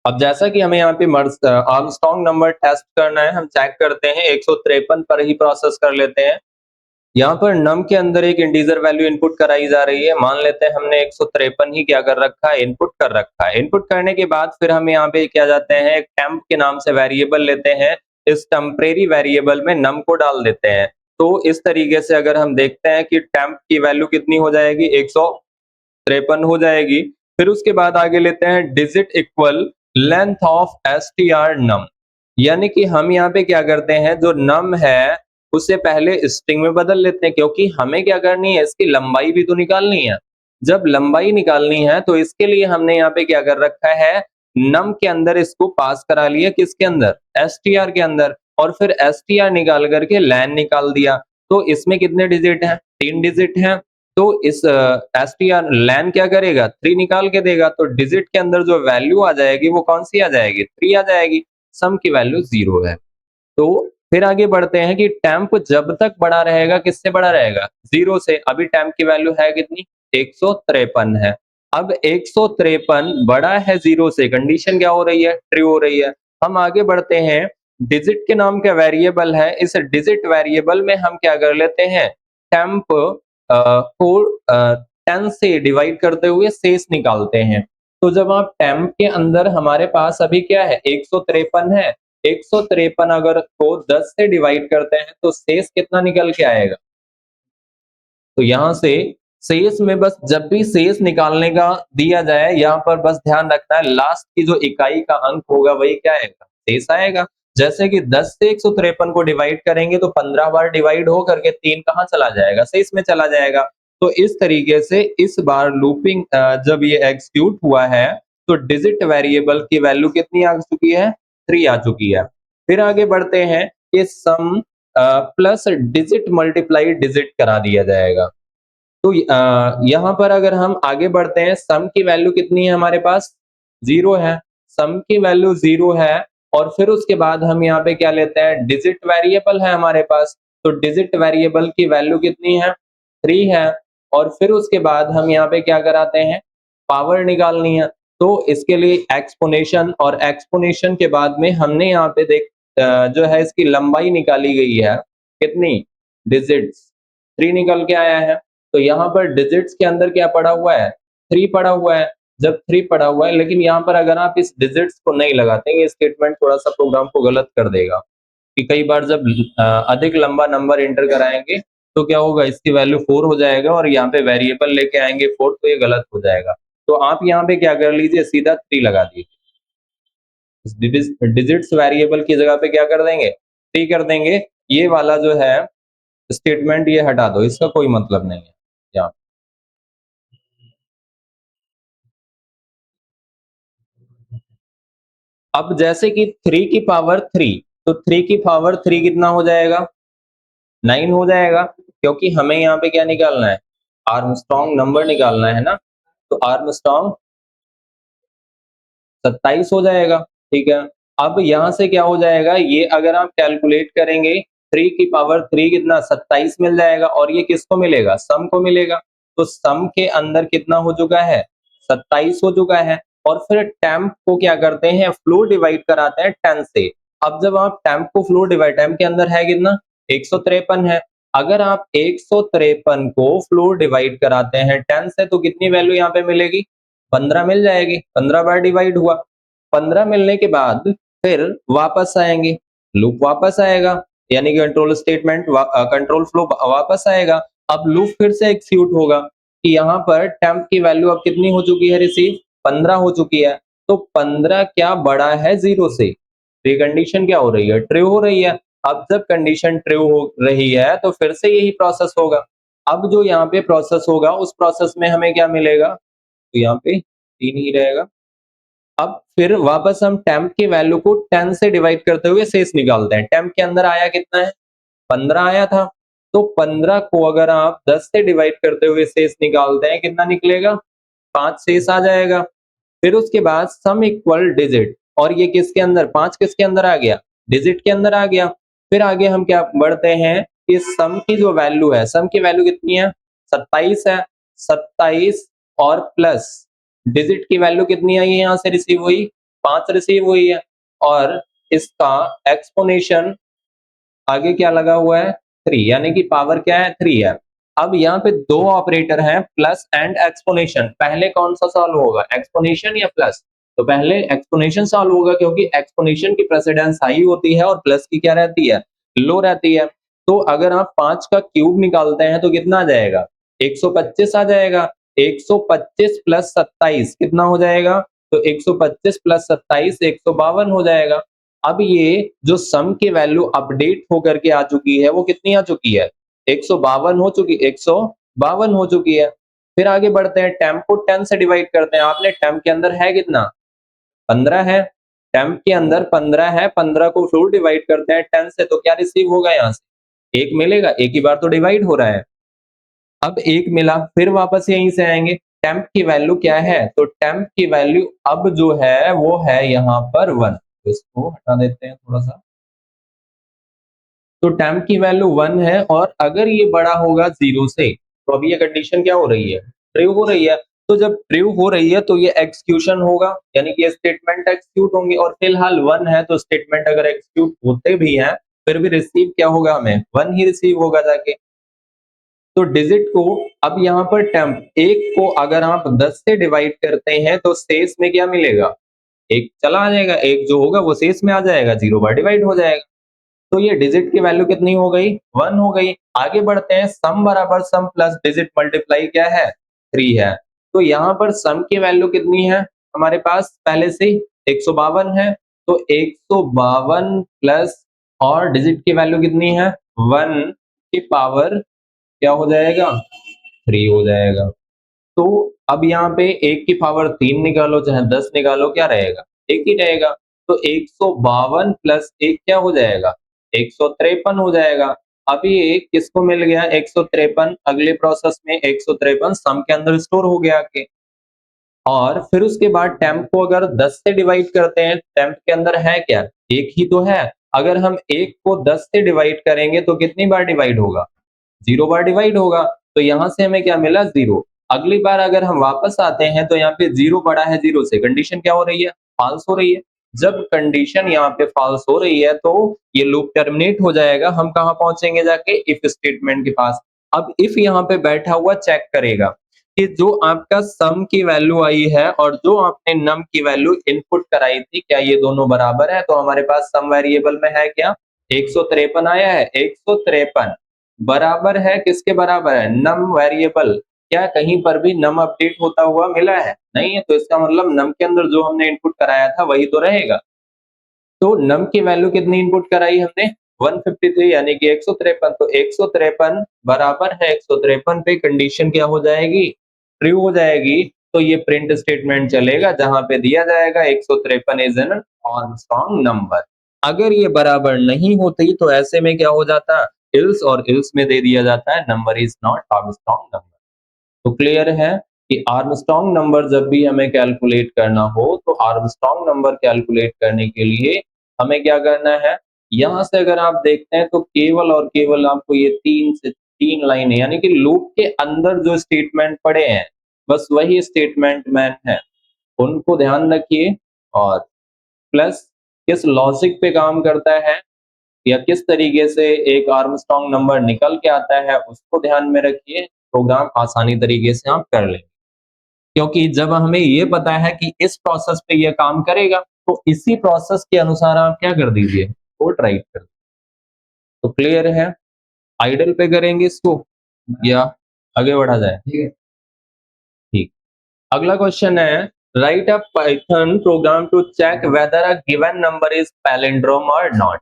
अब जैसा कि हमें यहाँ पे आर्मस्ट्रांग नंबर टेस्ट करना है, हम चेक करते हैं 153 पर ही प्रोसेस कर लेते हैं। यहाँ पर नम के अंदर एक इंटीजर वैल्यू इनपुट कराई जा रही है। मान लेते हैं हमने 153 ही क्या कर रखा है, इनपुट कर रखा है। इनपुट करने के बाद फिर हम यहाँ पे क्या जाते हैं, एक टेम्प के नाम से वेरिएबल लेते हैं, इस टेम्परेरी वेरिएबल में नम को डाल देते हैं। तो इस तरीके से अगर हम देखते हैं कि टेम्प की वैल्यू कितनी हो जाएगी, 153 हो जाएगी। फिर उसके बाद आगे लेते हैं digit equal length of str num, यानी कि हम यहाँ पे क्या करते हैं, जो नम है उसे पहले स्ट्रिंग में बदल लेते हैं, क्योंकि हमें क्या करनी है, इसकी लंबाई भी तो निकालनी है। जब लंबाई निकालनी है तो इसके लिए हमने यहाँ पे क्या कर रखा है, नम के अंदर इसको पास करा लिया, किसके अंदर, str के अंदर, और फिर str निकाल करके len निकाल दिया। तो इसमें कितने डिजिट हैं, 3 डिजिट हैं। तो इस str len क्या करेगा, 3 निकाल के देगा, तो डिजिट के अंदर जो वैल्यू आ जाएगी वो कौन सी आ जाएगी, 3 आ जाएगी। सम की वैल्यू 0 है। तो फिर आगे बढ़ते हैं कि टेम्प जब तक बड़ा रहेगा, किससे बड़ा रहेगा? 0 से। अभी टेम्प की वैल्यू है कितनी? 153 है। अब 153 बड़ा है 0 से, कंडीशन क्या हो रही है? ट्रू हो रही है। हम आगे बढ़ते हैं, डिजिट के नाम का वेरिएबल है, इस डिजिट वेरिएबल में हम क्या कर लेते हैं? टेम्प को 10 से डिवाइड करते हुए शेष निकालते हैं। तो जब आप टेम्प के अंदर हमारे पास अभी क्या है? 153 है। 153 अगर को 10 से डिवाइड करते हैं तो शेष कितना निकल के आएगा? तो यहाँ से शेष में बस जब भी शेष निकालने का दिया जाए, यहाँ पर बस ध्यान रखना है लास्ट की जो इकाई का अंक होगा वही क्या आएगा? शेष आएगा। जैसे कि 10 से 153 को डिवाइड करेंगे तो 15 बार डिवाइड हो करके 3 कहाँ चला जाएगा? शेष में चला जाएगा। तो इस तरीके से इस बार लूपिंग जब ये एग्जीक्यूट हुआ है तो डिजिट वेरिएबल की वैल्यू कितनी आ चुकी है? 3 आ चुकी है। फिर आगे बढ़ते हैं कि सम प्लस डिजिट मल्टीप्लाई डिजिट करा दिया जाएगा। तो यहाँ पर अगर हम आगे बढ़ते हैं, सम की वैल्यू कितनी है हमारे पास? 0 है। सम की वैल्यू 0 है और फिर उसके बाद हम यहाँ पे क्या लेते हैं? डिजिट वेरिएबल है हमारे पास, तो डिजिट वेरिएबल की वैल्यू कितनी है? 3 है और फिर उसके बाद हम यहाँ पे क्या कराते हैं? पावर निकालनी है। तो इसके लिए एक्सपोनेशन, और एक्सपोनेशन के बाद में हमने यहाँ पे जो है इसकी लंबाई निकाली गई है, कितनी? डिजिट्स 3 निकल के आया है। तो यहाँ पर डिजिट्स के अंदर क्या पड़ा हुआ है? 3 पड़ा हुआ है। जब 3 पड़ा हुआ है, लेकिन यहाँ पर अगर आप इस डिजिट्स को नहीं लगाते, ये स्टेटमेंट थोड़ा-सा प्रोग्राम को गलत कर देगा, कि कई बार जब अधिक लंबा नंबर एंटर कराएँगे, तो क्या होगा? इसकी वैल्यू 4 हो जाएगा और यहाँ पे वेरिएबल लेके आएँगे 4, तो ये गलत हो जाएगा। तो आप यहाँ पे क्या कर लीजिए? सीधा 3 लगा दीजिए। डिजिट्स वेरिएबल की जगह पे क्या कर देंगे? 3 कर देंगे। ये वाला जो है स्टेटमेंट ये हटा दो, इसका कोई मतलब नहीं है। यहाँ अब जैसे कि 3 की पावर 3, तो 3 की पावर 3 कितना हो जाएगा? 9 हो जाएगा, क्योंकि हमें यहाँ पे क्या निकालना है? आर्मस्ट्रांग नंबर निकालना है ना, तो आर्मस्ट्रांग 27 हो जाएगा, ठीक है। अब यहाँ से क्या हो जाएगा? ये अगर आप कैलकुलेट करेंगे, 3 की पावर 3 कितना? 27 मिल जाएगा और ये किसको मिलेगा? सम को मिलेगा। तो सम के अंदर कितना हो चुका है? 27 हो चुका है। और फिर टेम्प को क्या करते हैं? फ्लोर डिवाइड कराते हैं 10 से। अब जब आप टेम्प को फ्लोर डिवाइड, टेम्प के अंदर है कितना? 153 है। अगर आप 153 को फ्लोर डिवाइड कराते हैं 10 से तो कितनी वैल्यू यहाँ पे मिलेगी? 15 मिल जाएगी। 15 बार डिवाइड हुआ। 15 मिलने के बाद फिर वापस आएंगे, लूप वापस आएगा, यानी कि कंट्रोल स्टेटमेंट कंट्रोल फ्लो वापस आएगा। अब लूप फिर से एग्जीक्यूट होगा कि यहाँ पर टेम्प की वैल्यू अब कितनी हो चुकी है? रिसीव 15 हो चुकी है। तो 15 क्या बड़ा है 0 से? तो ये कंडीशन क्या हो रही है? ट्रू हो रही है। अब जब कंडीशन ट्रू हो रही है तो फिर से यही प्रोसेस होगा। अब जो यहाँ पे प्रोसेस होगा उस प्रोसेस में हमें क्या मिलेगा? तो यहाँ पे 3 ही रहेगा। अब फिर वापस हम टेम्प की वैल्यू को 10 से डिवाइड करते हुए शेष निकालते हैं। टेम्प के अंदर आया कितना है? 15 आया था। तो 15 को अगर आप 10 से डिवाइड करते हुए शेष निकालते हैं, कितना निकलेगा? 5 शेष आ जाएगा। फिर उसके बाद सम इक्वल डिजिट, और ये किसके अंदर? 5 किसके अंदर आ गया? डिजिट के अंदर आ गया। फिर आगे हम क्या बढ़ते हैं कि सम की जो वैल्यू है, सम की वैल्यू कितनी है? 27 है। 27 और प्लस डिजिट की वैल्यू कितनी आई है? यहाँ से रिसीव हुई? 5 रिसीव हुई है। और इसका एक्सपोनेंशियल आगे क्या लगा हुआ है? 3, यानी कि पावर क्या है? 3 है। अब यहाँ पे 2 ऑपरेटर हैं, प्लस एंड एक्सपोनेंशियल। पहले कौन सा सॉल्व होगा? एक्सपोनेंशियल या प्लस? तो पहले एक्सपोनेंशियल सॉल्व होगा, क्योंकि एक्सपोनेंशियल की प्रेसिडेंस हाई होती है और प्लस की क्या रहती है? लो रहती है। तो अगर आप 5 का क्यूब निकालते हैं तो कितना आ जाएगा? 125 आ जाएगा। 125 प्लस 27 कितना हो जाएगा? तो 125 प्लस 27 152 हो जाएगा। अब ये जो सम की वैल्यू अपडेट होकर के आ चुकी है, वो कितनी आ चुकी है? 152 हो चुकी, 152 हो चुकी है। फिर आगे बढ़ते हैं, टेम्प को 10 से डिवाइड करते हैं। आपने टेम्प के अंदर है कितना? 15 है। टेम्प के अंदर 15 है, 15 को फिर डिवाइड करते हैं 10 से, तो क्या रिसीव होगा यहाँ से? 1 मिलेगा, एक ही बार तो डिवाइड हो रहा है। अब 1 मिला, फिर वापस यहीं से आएंगे। टेम्प की वैल्यू क्या है? तो टेम्प की वैल्यू अब जो है वो है यहाँ पर 1। इसको हटा देते हैं थोड़ा सा। तो टेम्प की वैल्यू 1 है और अगर ये बड़ा होगा 0 से तो अभी ये कंडीशन क्या हो रही है, ट्रू हो रही है। तो जब ट्रू हो रही है तो ये एक्सक्यूशन होगा, यानी कि ये स्टेटमेंट एक्सिक्यूट होंगे और फिलहाल 1 है तो स्टेटमेंट अगर एक्सिक्यूट होते भी हैं फिर भी रिसीव क्या होगा, हमें 1 ही रिसीव होगा जाके। तो डिजिट को अब यहाँ पर टेम्प 1 को अगर आप 10 से डिवाइड करते हैं तो शेष में क्या मिलेगा, 1 चला आ जाएगा, 1 जो होगा वो शेष में आ जाएगा, 0 बार डिवाइड हो जाएगा। तो ये डिजिट की वैल्यू कितनी हो गई, 1 हो गई। आगे बढ़ते हैं, सम बराबर सम प्लस डिजिट मल्टीप्लाई क्या है, 3 है। तो यहाँ पर सम की वैल्यू कितनी है हमारे पास पहले से 152 है, तो 152 प्लस और डिजिट की वैल्यू कितनी है 1 की पावर क्या हो जाएगा, 3 हो जाएगा। तो अब यहाँ पे 1 की पावर 3 निकालो चाहे 10 निकालो, क्या रहेगा, 1 ही रहेगा। तो 152 प्लस 1 क्या हो जाएगा, 153 हो जाएगा। अभी ये किसको मिल गया 153, अगले प्रोसेस में 153 सम के अंदर स्टोर हो गया आके। और फिर उसके बाद टेम्प को अगर 10 से डिवाइड करते हैं, टेम्प के अंदर है क्या, 1 ही तो है। अगर हम 1 को 10 से डिवाइड करेंगे तो कितनी बार डिवाइड होगा, 0 बार डिवाइड होगा। तो यहाँ से हमें क्या मिला, 0। अगली बार अगर हम वापस आते हैं तो यहाँ पे 0 बड़ा है 0 से, कंडीशन क्या हो रही है, फॉल्स हो रही है। जब कंडीशन यहाँ पे फॉल्स हो रही है तो ये लूप टर्मिनेट हो जाएगा, हम कहाँ पहुंचेंगे जाके, इफ स्टेटमेंट के पास। अब इफ यहाँ पे बैठा हुआ चेक करेगा कि जो आपका सम की वैल्यू आई है और जो आपने नम की वैल्यू इनपुट कराई थी, क्या ये दोनों बराबर है। तो हमारे पास सम वेरिएबल में है क्या, 153 आया है, 153 बराबर है किसके बराबर है, नम वेरिएबल। क्या कहीं पर भी नम अपडेट होता हुआ मिला है, नहीं है। तो इसका मतलब नम के अंदर जो हमने इनपुट कराया था वही तो रहेगा। तो नम की वैल्यू कितनी इनपुट कराई हमने, 153 यानी कि 153। तो 153 बराबर है 153 पे कंडीशन क्या हो जाएगी, ट्रू हो जाएगी। तो ये प्रिंट स्टेटमेंट चलेगा जहां पे दिया जाएगा 153 इज एन आर्मस्ट्रांग नंबर। अगर ये बराबर नहीं होती तो ऐसे में क्या हो जाता, इल्स, और इल्स में दे दिया जाता है number is not Armstrong number. तो क्लियर है कि आर्मस्ट्रांग नंबर जब भी हमें कैलकुलेट करना हो तो आर्मस्ट्रांग नंबर कैलकुलेट करने के लिए हमें क्या करना है, यहां से अगर आप देखते हैं तो केवल और केवल आपको ये 3 लाइन यानी कि लूप के अंदर जो स्टेटमेंट पड़े हैं बस वही स्टेटमेंट मैन है, उनको ध्यान रखिए। और प्लस किस लॉजिक पे काम करता है या किस तरीके से एक आर्मस्ट्रांग नंबर निकल के आता है उसको ध्यान में रखिए, प्रोग्राम आसानी तरीके से आप कर लेंगे। क्योंकि जब हमें ये पता है कि इस प्रोसेस पे ये काम करेगा तो इसी प्रोसेस के अनुसार आप क्या कर दीजिए, कोड राइट कर। तो क्लियर है, आइडल पे करेंगे इसको या आगे बढ़ा जाए, ठीक। अगला क्वेश्चन है, write a Python program to check whether a given number is palindrome or not.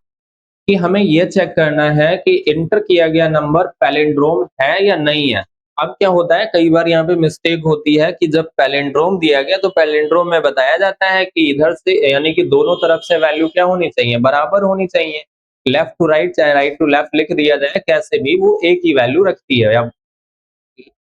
कि हमें यह चेक करना है कि इंटर किया गया नंबर पैलिंड्रोम है या नहीं है। अब क्या होता है, कई बार यहाँ पे मिस्टेक होती है कि जब पैलिंड्रोम दिया गया तो पैलिंड्रोम में बताया जाता है कि इधर से यानी कि दोनों तरफ से वैल्यू क्या होनी चाहिए, बराबर होनी चाहिए। लेफ्ट टू राइट चाहे राइट टू लेफ्ट लिख दिया जाए कैसे भी वो एक ही वैल्यू रखती है। अब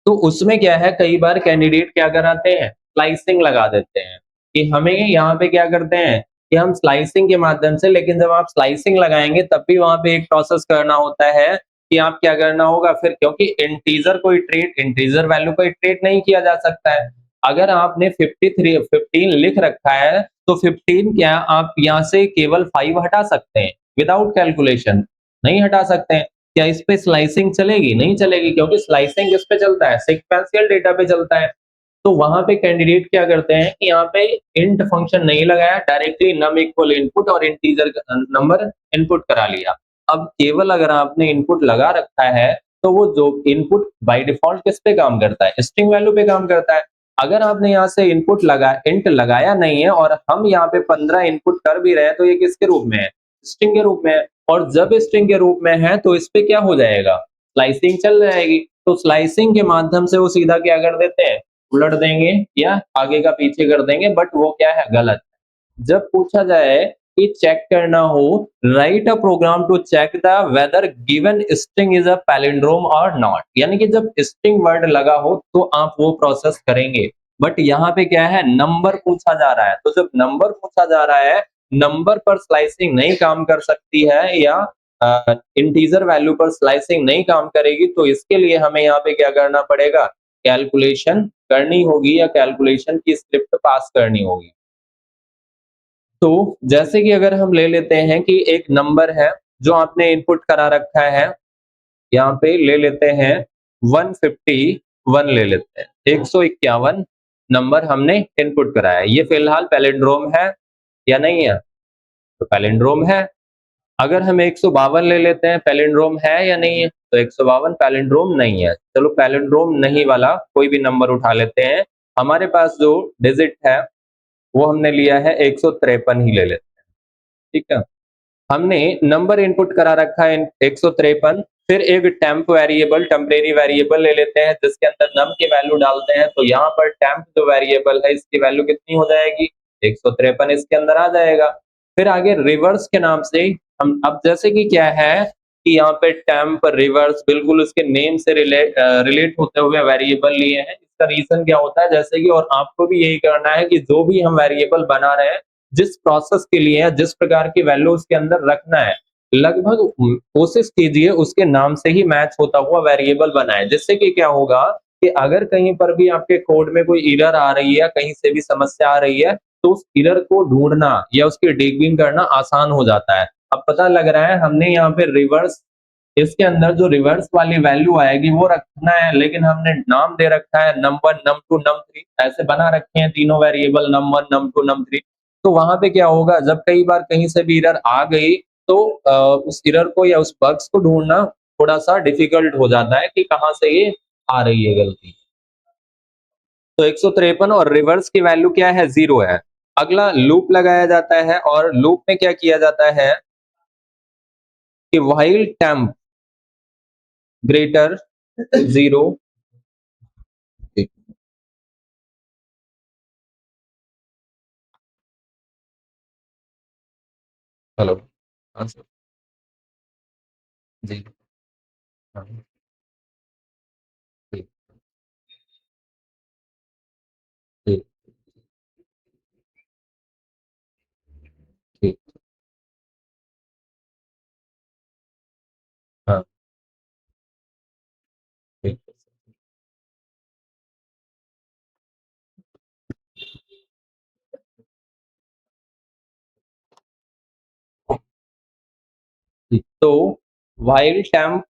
तो उसमें क्या है, कई बार कैंडिडेट क्या कराते हैं, स्लाइसिंग लगा देते हैं कि हमें यहाँ पे क्या करते हैं कि हम स्लाइसिंग के माध्यम से, लेकिन जब आप स्लाइसिंग लगाएंगे तब भी वहां पे एक प्रोसेस करना होता है कि आप क्या करना होगा फिर, क्योंकि इंटीजर वैल्यू को ट्रीट नहीं किया जा सकता है। अगर आपने 15 लिख रखा है तो 15 क्या आप यहाँ से केवल 5 हटा सकते हैं विदाउट कैलकुलेशन, नहीं हटा सकते हैं। क्या इस पे स्लाइसिंग चलेगी, नहीं चलेगी, क्योंकि स्लाइसिंग किस पे चलता है, सीक्वेंशियल डेटा पे चलता है। तो वहां पे कैंडिडेट क्या करते हैं कि यहाँ पे इंट फंक्शन नहीं लगाया, डायरेक्टली नम इक्वल इनपुट और इंटीजर नंबर इनपुट करा लिया। अब केवल अगर आपने इनपुट लगा रखा है तो वो जो इनपुट बाय डिफॉल्ट किस पे काम करता है, स्ट्रिंग वैल्यू पे काम करता है। अगर आपने यहाँ से इनपुट लगा इंट लगाया नहीं है और हम यहाँ पे 15 इनपुट कर भी रहे हैं तो ये किसके रूप में है, स्ट्रिंग के रूप में है। और जब स्ट्रिंग के रूप में है तो इस पे क्या हो जाएगा, स्लाइसिंग चल जाएगी। तो स्लाइसिंग के माध्यम से वो सीधा क्या कर देते हैं, उलट देंगे या आगे का पीछे कर देंगे, बट वो क्या है, गलत। जब पूछा जाए कि चेक करना हो, write a program to check the whether given string is a palindrome or not, यानी कि जब स्ट्रिंग वर्ड लगा हो तो आप वो प्रोसेस करेंगे। बट यहाँ पे क्या है, नंबर पूछा जा रहा है, तो जब नंबर पूछा जा रहा है, नंबर पर स्लाइसिंग नहीं काम कर सकती है या इंटीजर वैल्यू पर स्लाइसिंग नहीं काम करेगी, तो इसके लिए हमें यहाँ पे क्या करना पड़ेगा, कैलकुलेशन करनी होगी या कैलकुलेशन की स्क्रिप्ट पास करनी होगी। तो जैसे कि अगर हम ले लेते हैं कि एक नंबर है जो आपने इनपुट करा रखा है, यहाँ पे ले लेते हैं 151 ले लेते हैं, 151 नंबर हमने इनपुट कराया है। ये फिलहाल पैलिंड्रोम है या नहीं है? तो पैलिंड्रोम है। अगर हम 152 ले लेते हैं, पैलिंड्रोम है या नहीं है? तो 152 पैलिंड्रोम नहीं है। चलो पैलिंड्रोम नहीं वाला कोई भी नंबर उठा लेते हैं। हमारे पास जो डिजिट है वो हमने लिया है 153 ही ले लेते हैं, ठीक है। हमने नंबर इनपुट करा रखा है 153, फिर एक टेम्प वेरिएबल, टेम्परेरी वेरिएबल ले लेते हैं जिसके अंदर नम की वैल्यू डालते हैं, तो यहाँ पर टेम्प जो वेरिएबल है इसकी वैल्यू कितनी हो जाएगी, 153 इसके अंदर आ जाएगा। फिर आगे रिवर्स के नाम से हम, अब जैसे कि क्या है कि यहाँ पे टेम्प रिवर्स बिल्कुल उसके नेम से रिलेट होते हुए वेरिएबल लिए हैं। इसका रीजन क्या होता है, जैसे कि और आपको भी यही करना है कि जो भी हम वेरिएबल बना रहे हैं, जिस प्रोसेस के लिए है, जिस प्रकार की वैल्यू उसके अंदर रखना है, लगभग कोशिश कीजिए उसके नाम से ही मैच होता हुआ वेरिएबल बनाए, जिससे कि क्या होगा कि अगर कहीं पर भी आपके कोड में कोई एरर आ रही है, कहीं से भी समस्या आ रही है, तो उस एरर को ढूंढना या उसकी डिबगिंग करना आसान हो जाता है। अब पता लग रहा है हमने यहाँ पे रिवर्स, इसके अंदर जो रिवर्स वाली वैल्यू आएगी वो रखना है, लेकिन हमने नाम दे रखा है num1 num2 num3, ऐसे बना रखे हैं तीनों वेरिएबल num1 num2 num3। तो वहां पे क्या होगा, जब कई बार कहीं से भी एरर आ गई तो उस एरर को या उस बग्स को ढूंढना थोड़ा सा डिफिकल्ट हो जाता है कि कहाँ से ये आ रही है गलती। तो 153 और रिवर्स की वैल्यू क्या है, 0 है। अगला लूप लगाया जाता है और लूप में क्या किया जाता है कि व्हाइल टेम्प ग्रेटर 0। हेलो। हाँ सर। जी। हाँ। जी। जी। जी। हाँ। जी। तो व्हाइल टेम्प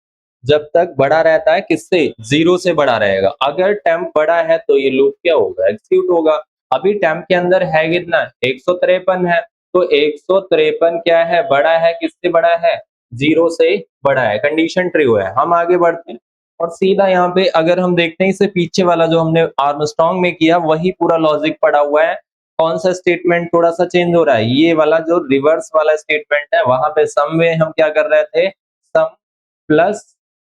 जब तक बड़ा रहता है किससे, 0 से बड़ा रहेगा। अगर टेम्प बड़ा है तो ये लूप क्या होगा, एग्जीक्यूट होगा। अभी टेम्प के अंदर है कितना, 153 है, तो 153 क्या है, बड़ा है, किससे बड़ा है, 0 से बड़ा है, कंडीशन ट्रू है। हम आगे बढ़ते हैं और सीधा यहाँ पे अगर हम देखते हैं इससे पीछे वाला जो हमने आर्मस्ट्रांग में किया वही पूरा लॉजिक पड़ा हुआ है। कौन सा स्टेटमेंट थोड़ा सा चेंज हो रहा है, ये वाला जो रिवर्स वाला स्टेटमेंट है, वहां पे सम में हम क्या कर रहे थे, सम प्लस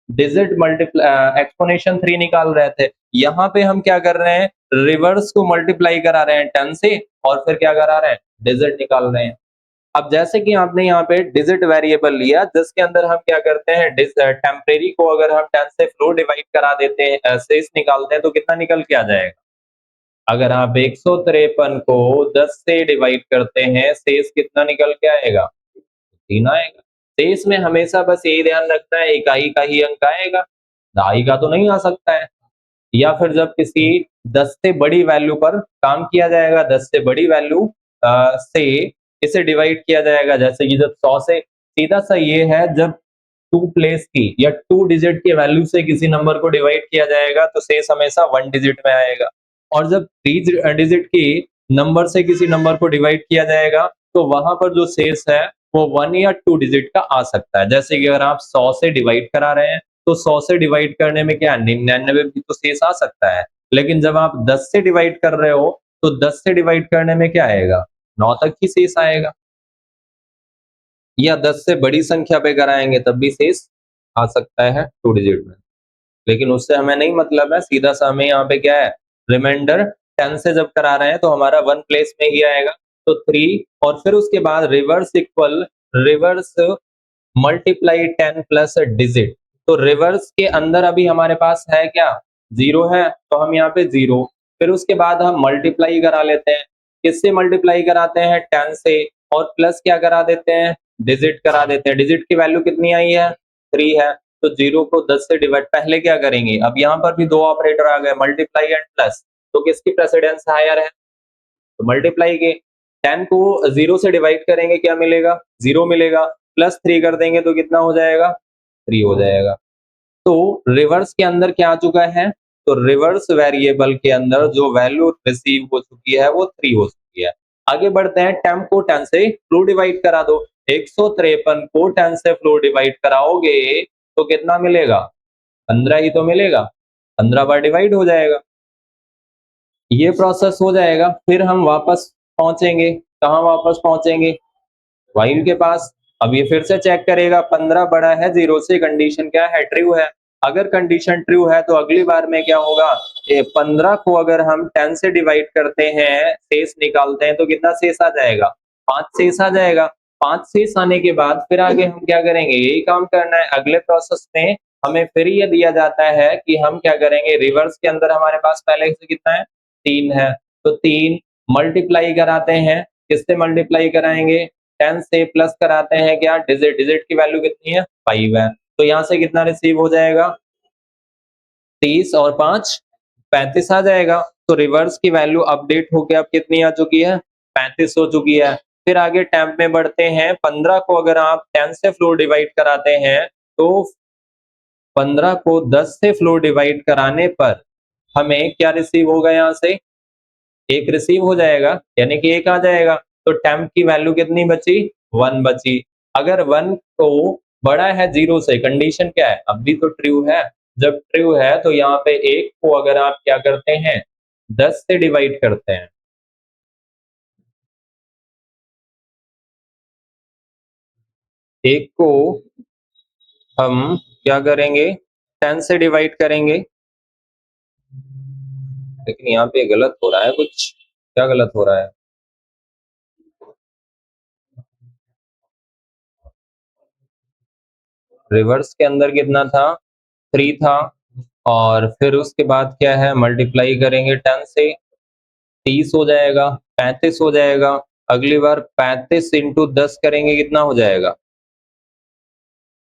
डिजिट मल्टीप्लाई एक्सपोनेंशियल 3 निकाल रहे थे। यहाँ पे हम क्या कर रहे हैं, रिवर्स को मल्टीप्लाई करा रहे हैं 10 से और फिर क्या करा रहे हैं, डिजिट निकाल रहे हैं। अब जैसे कि आपने यहाँ पे डिजिट वेरिएबल लिया जिसके अंदर हम क्या करते हैं, टेम्परेरी को अगर हम 10 से फ्लो डिवाइड करा देते हैं, शेष निकालते हैं, तो कितना निकल के आ जाएगा। अगर आप 153 को 10 से डिवाइड करते हैं, शेष कितना निकल के आएगा, 3 आएगा। शेष में हमेशा बस यही ध्यान रखना है इकाई का ही अंक आएगा, दहाई का तो नहीं आ सकता है। या फिर जब किसी 10 से बड़ी वैल्यू पर काम किया जाएगा, 10 से बड़ी वैल्यू से इसे डिवाइड किया जाएगा, जैसे कि जब 100 से, सीधा सा ये है, जब 2 प्लेस की या 2 डिजिट की वैल्यू से किसी नंबर को डिवाइड किया जाएगा तो शेष हमेशा 1 डिजिट में आएगा। और जब 3 डिजिट की नंबर से किसी नंबर को डिवाइड किया जाएगा तो वहां पर जो शेष है वो 1 या 2 डिजिट का आ सकता है। जैसे कि अगर आप 100 से डिवाइड करा रहे हैं तो 100 से डिवाइड करने में क्या 99 भी तो शेष आ सकता है, लेकिन जब आप 10 से डिवाइड कर रहे हो तो 10 से डिवाइड करने में क्या आएगा, 9 तक ही शेष आएगा। या 10 से बड़ी संख्या पे कराएंगे तब भी शेष आ सकता है 2 डिजिट में, लेकिन उससे हमें नहीं मतलब है, सीधा सा हमें यहाँ पे क्या है, रिमाइंडर 10 से जब करा रहे हैं तो हमारा 1 प्लेस में ही आएगा, तो 3 और फिर उसके बाद reverse equal reverse multiply 10 plus digit. तो रिवर्स के अंदर अभी हमारे पास है क्या, 0 है, तो हम यहाँ पे 0, फिर उसके बाद हम मल्टीप्लाई करा लेते हैं, किससे मल्टीप्लाई कराते हैं, 10 से, और प्लस क्या करा देते हैं, डिजिट करा देते हैं। डिजिट की वैल्यू कितनी आई है? 3 है। तो 0 को 10 से डिवाइड, पहले क्या करेंगे? अब यहाँ पर भी 2 ऑपरेटर आ गए, मल्टीप्लाई एंड प्लस, तो किसकी प्रेसिडेंस हायर है? तो मल्टीप्लाई के 10 को 0 से डिवाइड करेंगे, क्या मिलेगा? 0 मिलेगा। प्लस 3 कर देंगे तो कितना हो जाएगा? 3 हो जाएगा। तो रिवर्स के अंदर क्या आ चुका है? तो रिवर्स वेरिएबल के अंदर जो वैल्यू रिसीव हो चुकी है वो 3 हो चुकी है। आगे बढ़ते हैं, 10 को 10 से फ्लो डिवाइड करा दो। 153 को 10 से फ्लो डिवाइड कराओगे तो कितना मिलेगा? 15 ही तो मिलेगा। 15 बार डिवाइड हो जाएगा। ये प्रोसेस हो जाएगा, फिर हम वापस पहुंचेंगे। कहाँ वापस पहुंचेंगे? व्हाइल के पास। अब ये फिर से चेक करेगा, 15 बड़ा है 0 से, कंडीशन क्या है? ट्रू है। अगर कंडीशन ट्रू है तो अगली बार में क्या होगा? 15 को अगर हम 10 से डिवाइड करते हैं, शेष निकालते हैं, तो कितना शेष आ जाएगा? 5 शेष आ जाएगा। 5 शेष आने के बाद फिर आगे हम क्या करेंगे? यही काम करना है। अगले प्रोसेस में हमें फिर ये दिया जाता है कि हम क्या करेंगे? रिवर्स के अंदर हमारे पास पहले से कितना है? 3 है। तो 3 मल्टीप्लाई कराते हैं। किससे मल्टीप्लाई कराएंगे? 10 से प्लस कराते हैं क्या? डिजिट। डिजिट की वैल्यू कितनी है? 5 है। तो यहाँ से कितना रिसीव हो जाएगा? 30 और 5 35 आ जाएगा। तो रिवर्स की वैल्यू अपडेट होके अब कितनी आ चुकी है? 35 हो चुकी है। फिर आगे टेम्प में बढ़ते हैं। 15 को अगर आप 10 से फ्लोर डिवाइड कराते हैं तो 15 को 10 से फ्लोर डिवाइड कराने पर हमें क्या रिसीव होगा? यहाँ से 1 रिसीव हो जाएगा, यानी कि 1 आ जाएगा। तो टेम्प की वैल्यू कितनी बची? 1 बची। अगर 1 को बड़ा है 0 से, कंडीशन क्या है? अब भी तो ट्रू है। जब ट्रू है तो यहाँ पे 1 को अगर आप क्या करते हैं? 10 से डिवाइड करते हैं। 1 को हम क्या करेंगे? 10 से डिवाइड करेंगे। लेकिन यहाँ पे गलत हो रहा है कुछ। क्या गलत हो रहा है? रिवर्स के अंदर कितना था? 3 था। और फिर उसके बाद क्या है? मल्टीप्लाई करेंगे 10 से, 30 हो जाएगा, 35 हो जाएगा। अगली बार 35 इंटू 10 करेंगे, कितना हो जाएगा?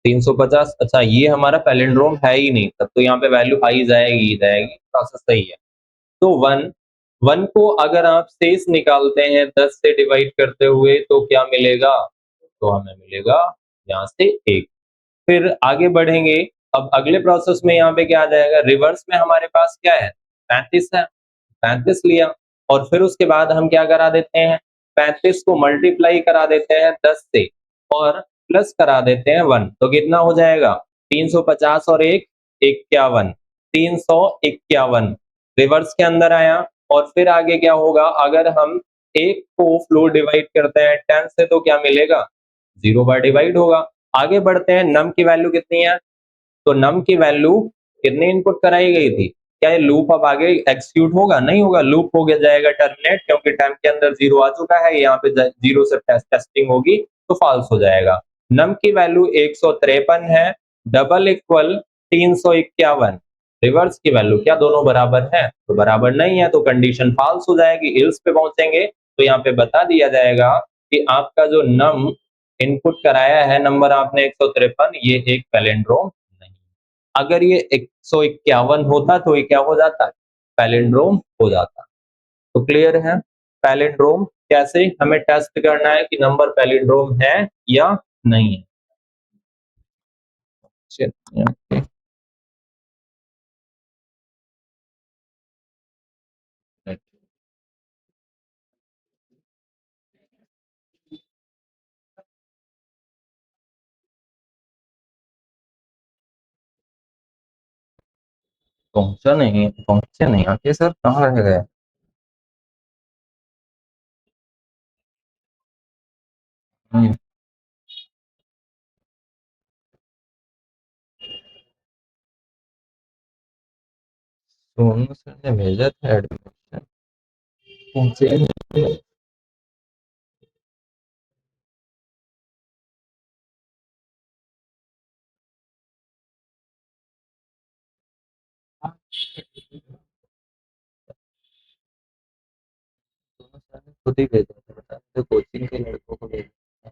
350। अच्छा, ये हमारा पैलिंड्रोम है ही नहीं, तब तो यहाँ पे वैल्यू आई जाएगी ही जाएगी। प्रोसेस सही है। तो 1 1 को अगर आप शेष निकालते हैं 10 से डिवाइड करते हुए तो क्या मिलेगा? तो हमें मिलेगा यहाँ से 1। फिर आगे बढ़ेंगे। अब अगले प्रोसेस में यहाँ पे क्या आ जाएगा? रिवर्स में हमारे पास क्या है? 35 है। 35 लिया और फिर उसके बाद हम क्या करा देते हैं? 35 को मल्टीप्लाई करा देते हैं 10 से और प्लस करा देते हैं 1, तो कितना हो जाएगा? 350 और 1 51, 351 रिवर्स के अंदर आया। और फिर आगे क्या होगा? अगर हम 1 को फ्लोर डिवाइड करते हैं 10 से तो क्या मिलेगा? 0 बार डिवाइड होगा। आगे बढ़ते हैं, नम की वैल्यू कितनी है? तो num की वैल्यू कितनी इनपुट कराई गई थी? क्या ये लूप अब आगे एग्जीक्यूट होगा? नहीं होगा, लूप हो गया जाएगा टर्मिनेट, क्योंकि टाइम के अंदर 0 आ चुका है। यहाँ पे 0 से टेस्टिंग होगी तो फॉल्स हो जाएगा। num की वैल्यू 153 है, डबल इक्वल 351। रिवर्स की वैल्यू क्या दोनों बराबर है? तो बराबर नहीं है, तो कंडीशन फॉल्स हो जाएगी। इल्स पे पहुंचेंगे तो यहाँ पे बता दिया जाएगा कि आपका जो num इनपुट कराया है नंबर आपने 153, ये एक पैलिंड्रोम नहीं। अगर ये 151 होता तो ये क्या हो जाता? पैलिंड्रोम हो जाता। तो क्लियर है? पैलिंड्रोम कैसे हमें टेस्ट करना है कि नंबर पैलिंड्रोम है या नहीं है। चलिए, पहुंचे नहीं आके सर, कहाँ रह गए? हम्म, सोनू सर ने भेजा था एडमिशन, पहुंचे नहीं। सोनू सर ने खुद ही भेजा था, बता कोचिंग के लड़कों को भेजा।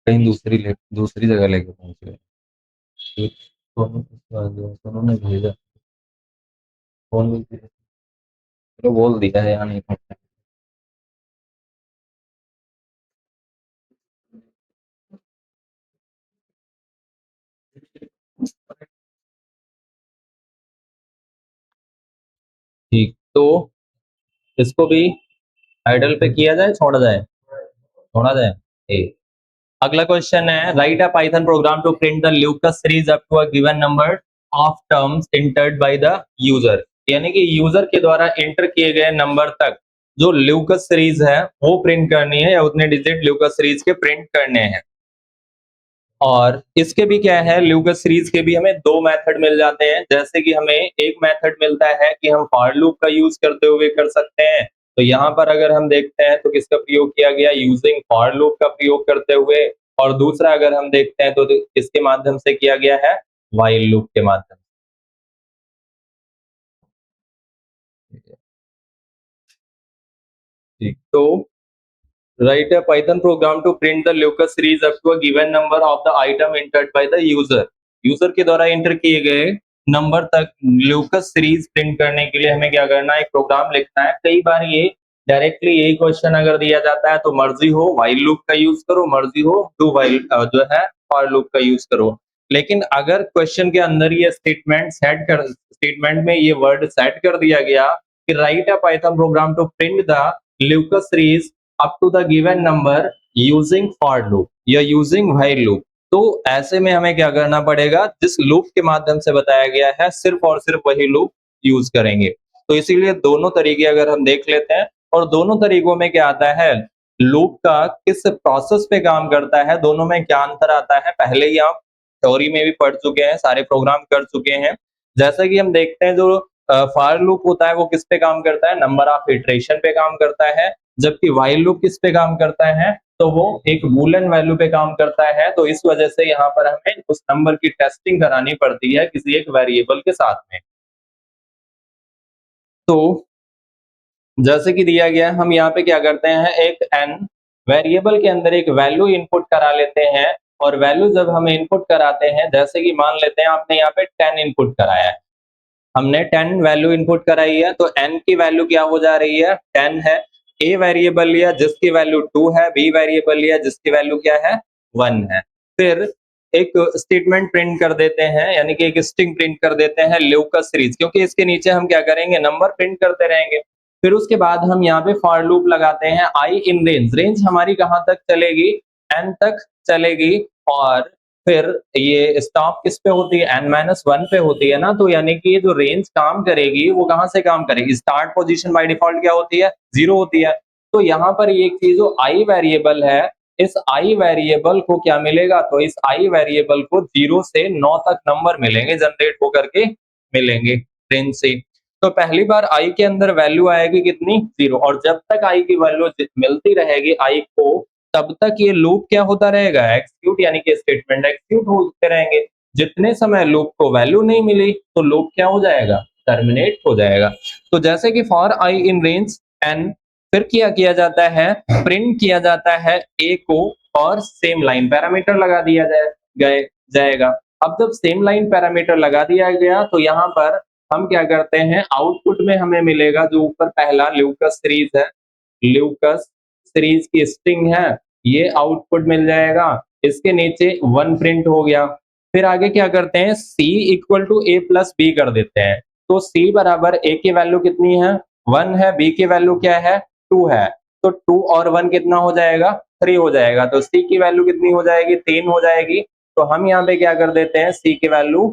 कहीं दूसरी जगह लेके पहुंच गए। फिर सोनू ने भेजा, फोन भी किया, चलो बोल दिया है यहाँ नहीं पहुंचा। ठीक, तो इसको भी आइडल पे किया जाए, छोड़ा जाए? छोड़ा जाए। ठीक। अगला क्वेश्चन है, write a Python program to print the Lucas series up to a given number of terms entered by the user. यानी कि यूजर के द्वारा एंटर किए गए नंबर तक जो ल्यूकस सीरीज है वो प्रिंट करनी है, या उतने डिजिट ल्यूकस सीरीज के प्रिंट करने हैं। और इसके भी क्या है, ल्यूकस सीरीज के भी हमें दो मेथड मिल जाते हैं। जैसे कि हमें एक मेथड मिलता है कि हम फॉर लूप का यूज करते हुए कर सकते हैं। तो यहाँ पर अगर हम देखते हैं तो किसका प्रयोग किया गया, यूजिंग फॉर लूप का प्रयोग करते हुए। और दूसरा अगर हम देखते हैं तो किसके माध्यम से किया गया है, व्हाइल लूप के माध्यम से। ठीक, तो write a Python program to print the locus series up to a given number of the item entered by the user। User के द्वारा एंटर किए गए नंबर तक locus सीरीज प्रिंट करने के लिए हमें क्या करना है, एक प्रोग्राम लिखना है। कई बार ये डायरेक्टली यही क्वेश्चन अगर दिया जाता है तो मर्जी हो व्हाइल लूप का यूज करो, मर्जी हो डू व्हाइल जो है फॉर लूप का यूज करो। लेकिन अगर क्वेश्चन के अंदर ये स्टेटमेंट में ये वर्ड सेट कर दिया गया कि write a Python program to print the locus series up to the given number using for loop या using while loop, तो ऐसे में हमें क्या करना पड़ेगा, जिस लूप के माध्यम से बताया गया है सिर्फ और सिर्फ वही लूप यूज करेंगे। तो इसीलिए दोनों तरीके अगर हम देख लेते हैं, और दोनों तरीकों में क्या आता है, लूप का किस प्रोसेस पे काम करता है, दोनों में क्या अंतर आता है, पहले ही आप थ्योरी में भी पढ़ चुके हैं, सारे प्रोग्राम कर चुके हैं। जैसा कि हम देखते हैं, जो फॉर लूप होता है वो किस पे काम करता है, नंबर ऑफ इटरेशन पे काम करता है। जबकि व्हाइल लूप किस पे काम करता है, तो वो एक बूलियन वैल्यू पे काम करता है। तो इस वजह से यहाँ पर हमें उस नंबर की टेस्टिंग करानी पड़ती है किसी एक वेरिएबल के साथ में। तो जैसे कि दिया गया है, हम यहाँ पे क्या करते हैं, एक एन वेरिएबल के अंदर एक वैल्यू इनपुट करा लेते हैं। और वैल्यू जब हम इनपुट कराते हैं, जैसे कि मान लेते हैं आपने यहाँ पे 10 इनपुट कराया है, हमने 10 वैल्यू इनपुट कराई है, तो n की वैल्यू क्या हो जा रही है, 10 है। a वेरिएबल लिया जिसकी वैल्यू 2 है, b वेरिएबल लिया जिसकी वैल्यू क्या है, 1 है। फिर एक स्टेटमेंट प्रिंट कर देते हैं, यानी कि एक स्ट्रिंग प्रिंट कर देते हैं ल्यूकस सीरीज, क्योंकि इसके नीचे हम क्या करेंगे, नंबर प्रिंट करते रहेंगे। फिर उसके बाद हम यहाँ पे फॉर लूप लगाते हैं, आई इन रेंज, रेंज हमारी कहां तक चलेगी, n तक चलेगी। और फिर ये स्टॉप किस पे होती है, n-1 पे होती है ना, तो यानी कि ये जो रेंज काम करेगी वो कहां से काम करेगी, स्टार्ट पोजीशन बाय डिफॉल्ट क्या होती है, 0 होती है। तो यहाँ पर ये चीज जो आई वेरिएबल है, इस आई वेरिएबल को क्या मिलेगा, तो इस आई वेरिएबल को 0 से 9 तक नंबर मिलेंगे, जनरेट होकर के मिलेंगे रेंज से। तो पहली बार आई के अंदर वैल्यू आएगी कितनी, 0, और जब तक आई की वैल्यू मिलती रहेगी आई को, तब तक ये लूप क्या होता रहेगा, एग्जीक्यूट, यानी कि स्टेटमेंट एग्जीक्यूट होते रहेंगे। जितने समय लूप को वैल्यू नहीं मिली तो लूप क्या हो जाएगा, टर्मिनेट हो जाएगा। तो जैसे कि for i in range n, फिर क्या किया जाता है, प्रिंट किया जाता है ए को, और सेम लाइन पैरामीटर लगा दिया जाएगा। अब जब सेम लाइन पैरामीटर लगा दिया गया, तो यहाँ पर हम क्या करते हैं, आउटपुट में हमें मिलेगा जो ऊपर पहला ल्यूकस सीरीज है, ल्यूकस सीरीज की स्ट्रिंग है, ये आउटपुट मिल जाएगा। इसके नीचे 1 प्रिंट हो गया। फिर आगे क्या करते हैं, c equal to a plus b कर देते हैं। तो c बराबर a की वैल्यू कितनी है, 1 है, बी की वैल्यू क्या है 2 है, तो 2 और 1 कितना हो जाएगा 3 हो जाएगा, तो सी की वैल्यू कितनी हो जाएगी 3 हो जाएगी। तो हम यहाँ पे क्या कर देते हैं, सी की वैल्यू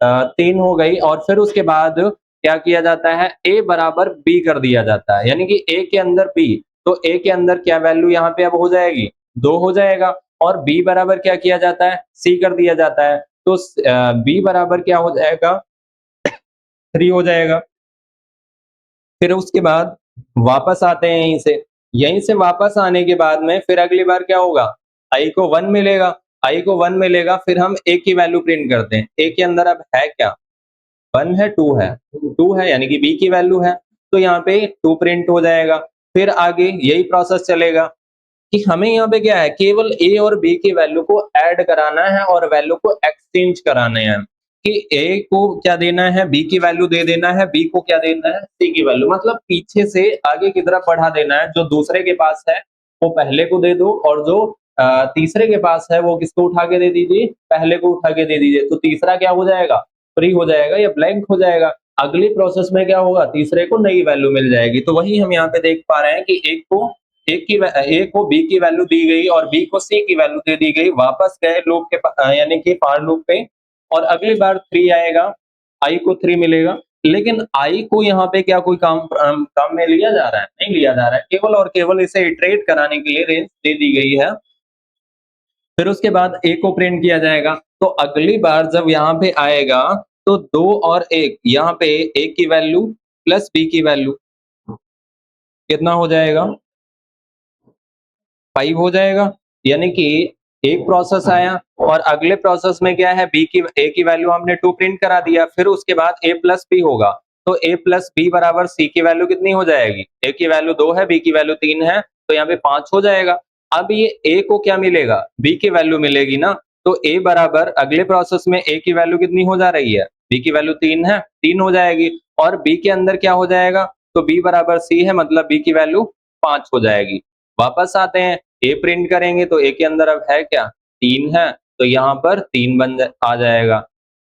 3 हो गई और फिर उसके बाद क्या किया जाता है, ए बराबर बी कर दिया जाता है, यानी कि ए के अंदर बी, तो ए के अंदर क्या वैल्यू यहाँ पे अब हो जाएगी 2 हो जाएगा, और बी बराबर क्या किया जाता है सी कर दिया जाता है, तो बी बराबर क्या हो जाएगा 3 हो जाएगा। फिर उसके बाद वापस आते हैं यहीं से वापस आने के बाद में फिर अगली बार क्या होगा, आई को 1 मिलेगा, आई को 1 मिलेगा, फिर हम ए की वैल्यू प्रिंट करते हैं, ए के अंदर अब है क्या 1 है 2 है, 2 है यानी कि बी की वैल्यू है, तो यहाँ पे 2 प्रिंट हो जाएगा। फिर आगे यही प्रोसेस चलेगा कि हमें यहाँ पे क्या है, केवल ए और बी की वैल्यू को ऐड कराना है और वैल्यू को एक्सचेंज कराने हैं, कि ए को क्या देना है बी की वैल्यू दे देना है, बी को क्या देना है सी की वैल्यू, मतलब पीछे से आगे की तरफ बढ़ा देना है, जो दूसरे के पास है वो पहले को दे दो, और जो तीसरे के पास है वो किसको उठा के दे दीजिए, पहले को उठा के दे दीजिए, तो तीसरा क्या हो जाएगा फ्री हो जाएगा या ब्लैंक हो जाएगा। अगली प्रोसेस में क्या होगा, तीसरे को नई वैल्यू मिल जाएगी। तो वही हम यहाँ पे देख पा रहे हैं कि ए को बी की वैल्यू दी गई और बी को सी की वैल्यू दे दी गई, वापस गए लूप के यानी कि फॉर लूप पे, और अगली बार 3 आएगा, आई को 3 मिलेगा, लेकिन आई को यहाँ पे क्या कोई काम में लिया जा रहा है, नहीं लिया जा रहा है, केवल और केवल इसे इटरेट कराने के लिए रेंज दे दी गई है। फिर उसके बाद ए को प्रिंट किया जाएगा, तो अगली बार जब यहाँ पे आएगा तो 2 और 1 यहाँ पे ए की वैल्यू प्लस बी की वैल्यू कितना हो जाएगा 5 हो जाएगा, यानी कि एक प्रोसेस आया और अगले प्रोसेस में क्या है, ए की वैल्यू हमने 2 प्रिंट करा दिया, फिर उसके बाद ए प्लस बी होगा, तो ए प्लस बी बराबर सी की वैल्यू कितनी हो जाएगी, ए की वैल्यू 2 है, बी की वैल्यू 3 है, तो यहाँ पे 5 हो जाएगा। अब ये ए को क्या मिलेगा, बी की वैल्यू मिलेगी ना, तो ए बराबर अगले प्रोसेस में ए की वैल्यू कितनी हो जा रही है, बी की वैल्यू 3 है, 3 हो जाएगी, और बी के अंदर क्या हो जाएगा, तो बी बराबर सी है, मतलब बी की वैल्यू 5 हो जाएगी। वापस आते हैं, ए प्रिंट करेंगे तो ए के अंदर अब है क्या 3 है, तो यहाँ पर 3 आ जाएगा।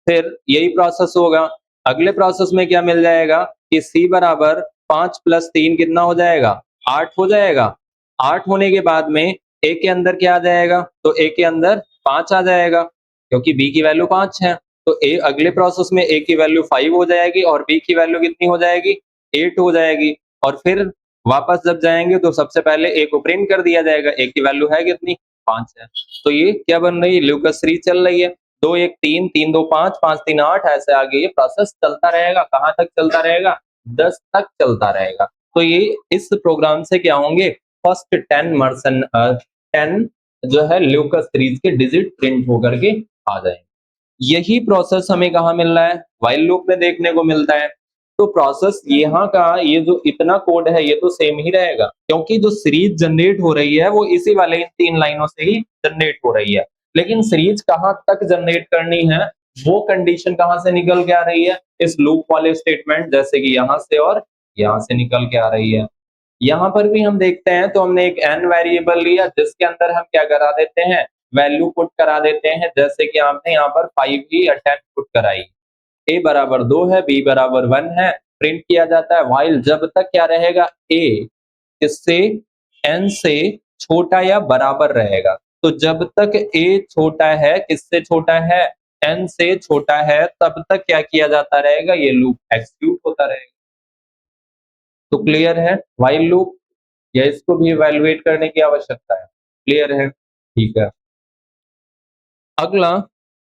फिर यही प्रोसेस होगा, अगले प्रोसेस में क्या मिल जाएगा कि सी बराबर 5 प्लस 3 कितना हो जाएगा 8 हो जाएगा। 8 होने के बाद में ए के अंदर क्या आ जाएगा, तो ए के अंदर 5 आ जाएगा, क्योंकि बी की वैल्यू 5 है, तो ए अगले प्रोसेस में ए की वैल्यू 5 हो जाएगी और बी की वैल्यू कितनी हो जाएगी 8 हो जाएगी, और फिर वापस जब जाएंगे तो सबसे पहले ए को प्रिंट कर दिया जाएगा, ए की वैल्यू है कितनी 5 है, तो ये क्या बन रही है ल्यूकस सीरीज चल रही है, 2 1 3 3 2 5 5 3 8, ऐसे आगे ये प्रोसेस चलता रहेगा, कहाँ तक चलता रहेगा 10 तक चलता रहेगा। तो ये इस प्रोग्राम से क्या होंगे, फर्स्ट 10 जो है ल्यूकस सीरीज के डिजिट प्रिंट होकर के आ जाएंगे। यही प्रोसेस हमें कहाँ मिल रहा है, व्हाइल लूप में देखने को मिलता है। तो प्रोसेस यहाँ का ये जो इतना कोड है ये तो सेम ही रहेगा, क्योंकि जो सीरीज जनरेट हो रही है वो इसी वाले इन 3 लाइनों से ही जनरेट हो रही है, लेकिन सीरीज कहाँ तक जनरेट करनी है वो कंडीशन कहाँ से निकल के आ रही है, इस लूप वाले स्टेटमेंट जैसे कि यहाँ से और यहाँ से निकल के आ रही है। यहाँ पर भी हम देखते हैं, तो हमने एक n वेरिएबल लिया जिसके अंदर हम क्या करा देते हैं, वैल्यू पुट करा देते हैं, जैसे कि आपने यहाँ पर 5 की या 10 पुट कराई, a बराबर 2 है, b बराबर 1 है, प्रिंट किया जाता है व्हाइल जब तक क्या रहेगा, a किससे n से छोटा या बराबर रहेगा, तो जब तक a छोटा है, किससे छोटा है n से छोटा है, तब तक क्या किया जाता रहेगा, ये लूप एक्सिक्यूट होता रहेगा। तो क्लियर है व्हाइल लूप, या इसको भी इवैल्यूएट करने की आवश्यकता है, क्लियर है, ठीक है। अगला,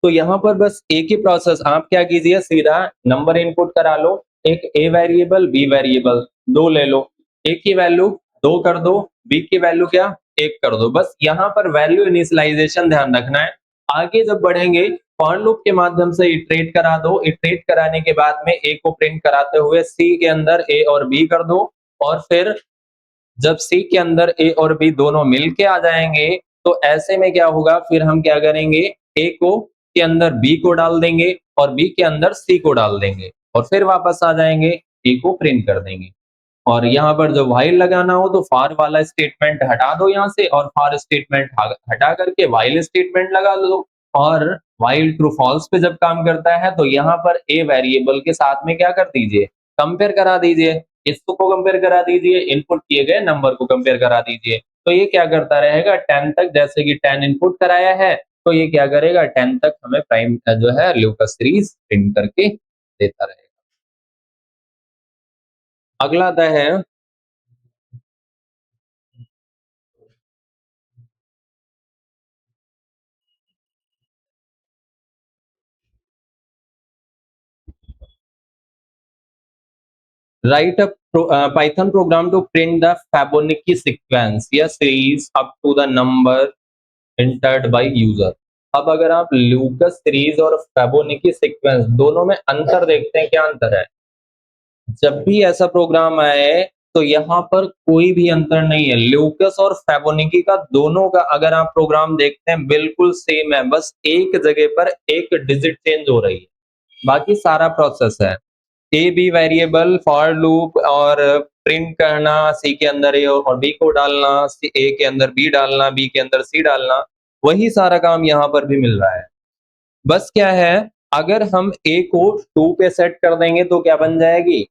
तो यहाँ पर बस एक ही प्रोसेस, आप क्या कीजिए सीधा नंबर इनपुट करा लो, एक ए वेरिएबल बी वेरिएबल दो ले लो, ए की वैल्यू 2 कर दो, बी की वैल्यू क्या 1 कर दो, बस यहाँ पर वैल्यू इनिशियलाइजेशन ध्यान रखना है। आगे जब बढ़ेंगे फॉर लूप के माध्यम से इटरेट करा दो, इटरेट कराने के बाद में ए को प्रिंट कराते हुए सी के अंदर ए और बी कर दो, और फिर जब सी के अंदर ए और बी दोनों मिल के आ जाएंगे, तो ऐसे में क्या होगा, फिर हम क्या करेंगे, ए को के अंदर बी को डाल देंगे और बी के अंदर सी को डाल देंगे, और फिर वापस आ जाएंगे, ए को प्रिंट कर देंगे। और यहाँ पर जब व्हाइल लगाना हो तो फॉर वाला स्टेटमेंट हटा दो यहाँ से, और फॉर स्टेटमेंट हटा करके व्हाइल स्टेटमेंट लगा लो, और व्हाइल ट्रू फॉल्स पे जब काम करता है तो यहाँ पर ए वेरिएबल के साथ में क्या कर दीजिए, कंपेयर करा दीजिए, इसको कंपेयर करा दीजिए, इनपुट किए गए नंबर को कंपेयर करा दीजिए। तो ये क्या करता रहेगा 10 तक, जैसे कि 10 इनपुट कराया है, तो ये क्या करेगा 10 तक हमें प्राइम जो है ल्यूकास सीरीज प्रिंट करके देता रहेगा। अगला आता है write a Python program to print the Fibonacci sequence या series up to the number entered by user। अब अगर आप ल्यूकस सीरीज और फेबोनिकी सीक्वेंस दोनों में अंतर देखते हैं, क्या अंतर है? जब भी ऐसा प्रोग्राम आए तो यहाँ पर कोई भी अंतर नहीं है। ल्यूकस और फेबोनिकी का दोनों का अगर आप प्रोग्राम देखते हैं बिल्कुल सेम है, बस एक जगह पर एक डिजिट चेंज हो रही है, बाकी सारा प्रोसेस है। A B variable, for loop और प्रिंट करना, सी के अंदर ए और बी को डालना, ए के अंदर बी डालना, बी के अंदर सी डालना, वही सारा काम यहाँ पर भी मिल रहा है। बस क्या है, अगर हम ए को 2 पे सेट कर देंगे तो क्या बन जाएगी?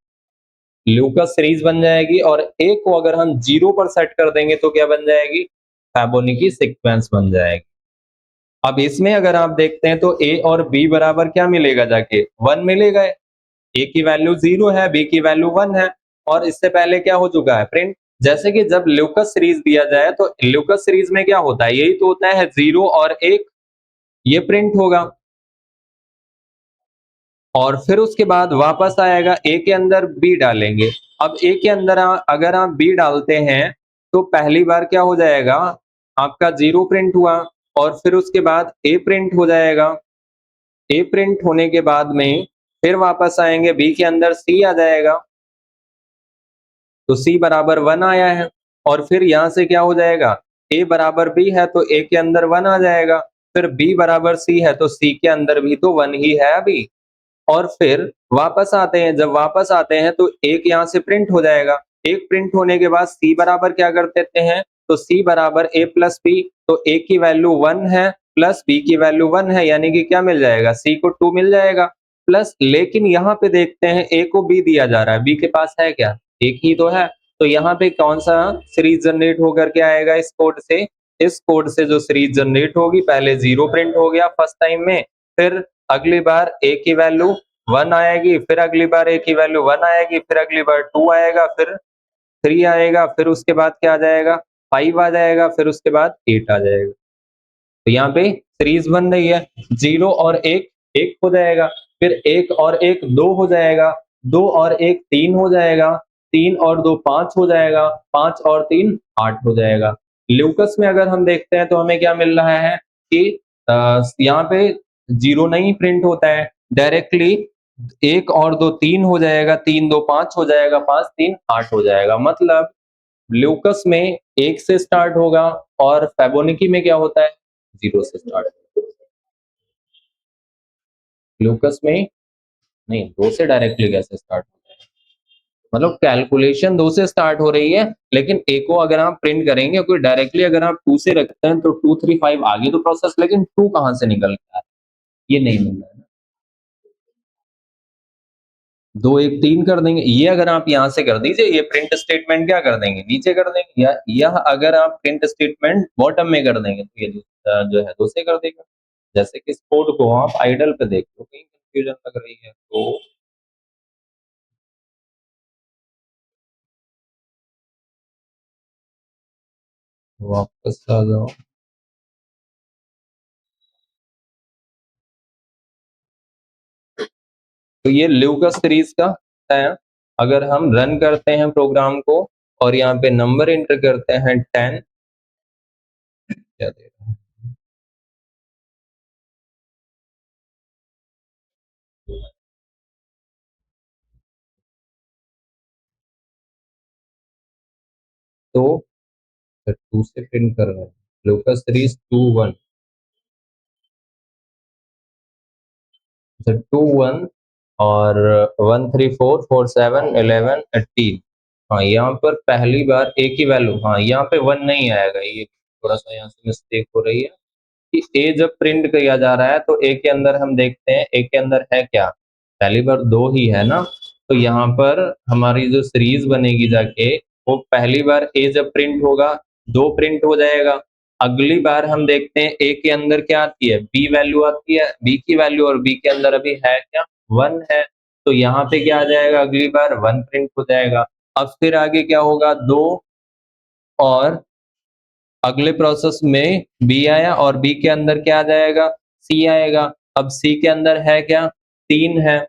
ल्यूकस सीरीज बन जाएगी, और ए को अगर हम 0 पर सेट कर देंगे तो क्या बन जाएगी? फैबोनिकी सीक्वेंस बन जाएगी। अब इसमें अगर आप देखते हैं तो ए और बी बराबर क्या मिलेगा जाके? 1 मिलेगा। ए की वैल्यू 0 है, बी की वैल्यू 1 है, और इससे पहले क्या हो चुका है? प्रिंट। जैसे कि जब ल्यूकस सीरीज दिया जाए तो ल्यूकस सीरीज में क्या होता है? यही तो होता है 0 और 1, ये प्रिंट होगा, और फिर उसके बाद वापस आएगा, ए के अंदर बी डालेंगे। अब ए के अंदर अगर आप बी डालते हैं तो पहली बार क्या हो जाएगा? आपका 0 प्रिंट हुआ, और फिर उसके बाद ए प्रिंट हो जाएगा। ए प्रिंट होने के बाद में फिर वापस आएंगे, बी के अंदर सी आ जाएगा, तो सी बराबर 1 आया है, और फिर यहां से क्या हो जाएगा? ए बराबर बी है तो ए के अंदर 1 आ जाएगा, फिर बी बराबर सी है तो सी के अंदर भी तो 1 ही है अभी, और फिर वापस आते हैं। जब वापस आते हैं तो एक यहाँ से प्रिंट हो जाएगा। एक प्रिंट होने के बाद सी बराबर क्या कर देते हैं? तो सी बराबर ए प्लस बी, तो ए की वैल्यू 1 है प्लस बी की वैल्यू 1 है, यानी कि क्या मिल जाएगा? सी को 2 मिल जाएगा प्लस। लेकिन यहाँ पे देखते हैं ए को बी दिया जा रहा है, बी के पास है क्या? एक ही तो है। तो यहाँ पे कौन सा सीरीज जनरेट होकर के आएगा इस कोड से? इस कोड से जो सीरीज जनरेट होगी, पहले 0 प्रिंट हो गया फर्स्ट टाइम में, फिर अगली बार ए की वैल्यू 1 आएगी, फिर अगली बार ए की वैल्यू 1 आएगी, फिर अगली बार 2 आएगा, फिर 3 आएगा, फिर उसके बाद क्या आ जाएगा? 5 आ जाएगा, फिर उसके बाद 8 आ जाएगा। तो यहाँ पे सीरीज बन रही है, 0 और 1 1 हो जाएगा, फिर 1 और 1 2 हो जाएगा, 2 और 1 3 हो जाएगा, 3 और 2 5 हो जाएगा, 5 और 3 8 हो जाएगा। ल्यूकस में अगर हम देखते हैं तो हमें क्या मिल रहा है कि यहाँ पे 0 नहीं प्रिंट होता है, डायरेक्टली 1 और 2 3 हो जाएगा, 3 2 5 हो जाएगा, 5 3 8 हो जाएगा। मतलब ल्यूकस में 1 से स्टार्ट होगा, और फैबोनिकी में क्या होता है? 0 से स्टार्ट। ल्यूकस में नहीं, 2 से डायरेक्टली कैसे स्टार्ट होता है? मतलब कैलकुलेशन 2 से स्टार्ट हो रही है, लेकिन ए को अगर आप प्रिंट करेंगे, कोई डायरेक्टली अगर आप 2 से रखते हैं तो 2 3 5 आगे तो प्रोसेस, लेकिन 2 कहाँ से निकल के आ रहा है? ये नहीं मिल रहा है ना। 2 1 3 कर देंगे, ये अगर आप यहाँ से कर दीजिए, ये प्रिंट स्टेटमेंट क्या कर देंगे? नीचे कर देंगे, या यह अगर आप प्रिंट स्टेटमेंट बॉटम में कर देंगे तो ये जो है 2 से कर देगा। जैसे कि इस कोड को आप आइडल पे देख लो, कहीं कंफ्यूजन लग रही है तो वापस आ जाओ। तो ये ल्यूकस सीरीज का है। अगर हम रन करते हैं प्रोग्राम को और यहाँ पे नंबर एंटर करते हैं 10, क्या दे रहा है? तो 2 से प्रिंट कर रहे हैं, ल्यूकस सीरीज 2 1, 2 1 और 1 3 4 4 7 11 18। हाँ, यहाँ पर पहली बार ए की वैल्यू, हाँ यहाँ पे 1 नहीं आएगा, ये थोड़ा सा यहाँ से मिस्टेक हो रही है कि ए जब प्रिंट किया जा रहा है तो ए के अंदर हम देखते हैं, ए के अंदर है क्या? पहली बार 2 ही है ना, तो यहाँ पर हमारी जो सीरीज बनेगी जाके, वो पहली बार ए जब प्रिंट होगा, 2 प्रिंट हो जाएगा। अगली बार हम देखते हैं ए के अंदर क्या आती है, बी वैल्यू आती है, बी की वैल्यू, और बी के अंदर अभी है क्या, 1 है। तो यहाँ पे क्या आ जाएगा, अगली बार 1 प्रिंट हो जाएगा। अब फिर आगे क्या होगा, 2, और अगले प्रोसेस में बी आया और बी के अंदर क्या आ जाएगा, सी आएगा। अब सी के अंदर है क्या, 3 है,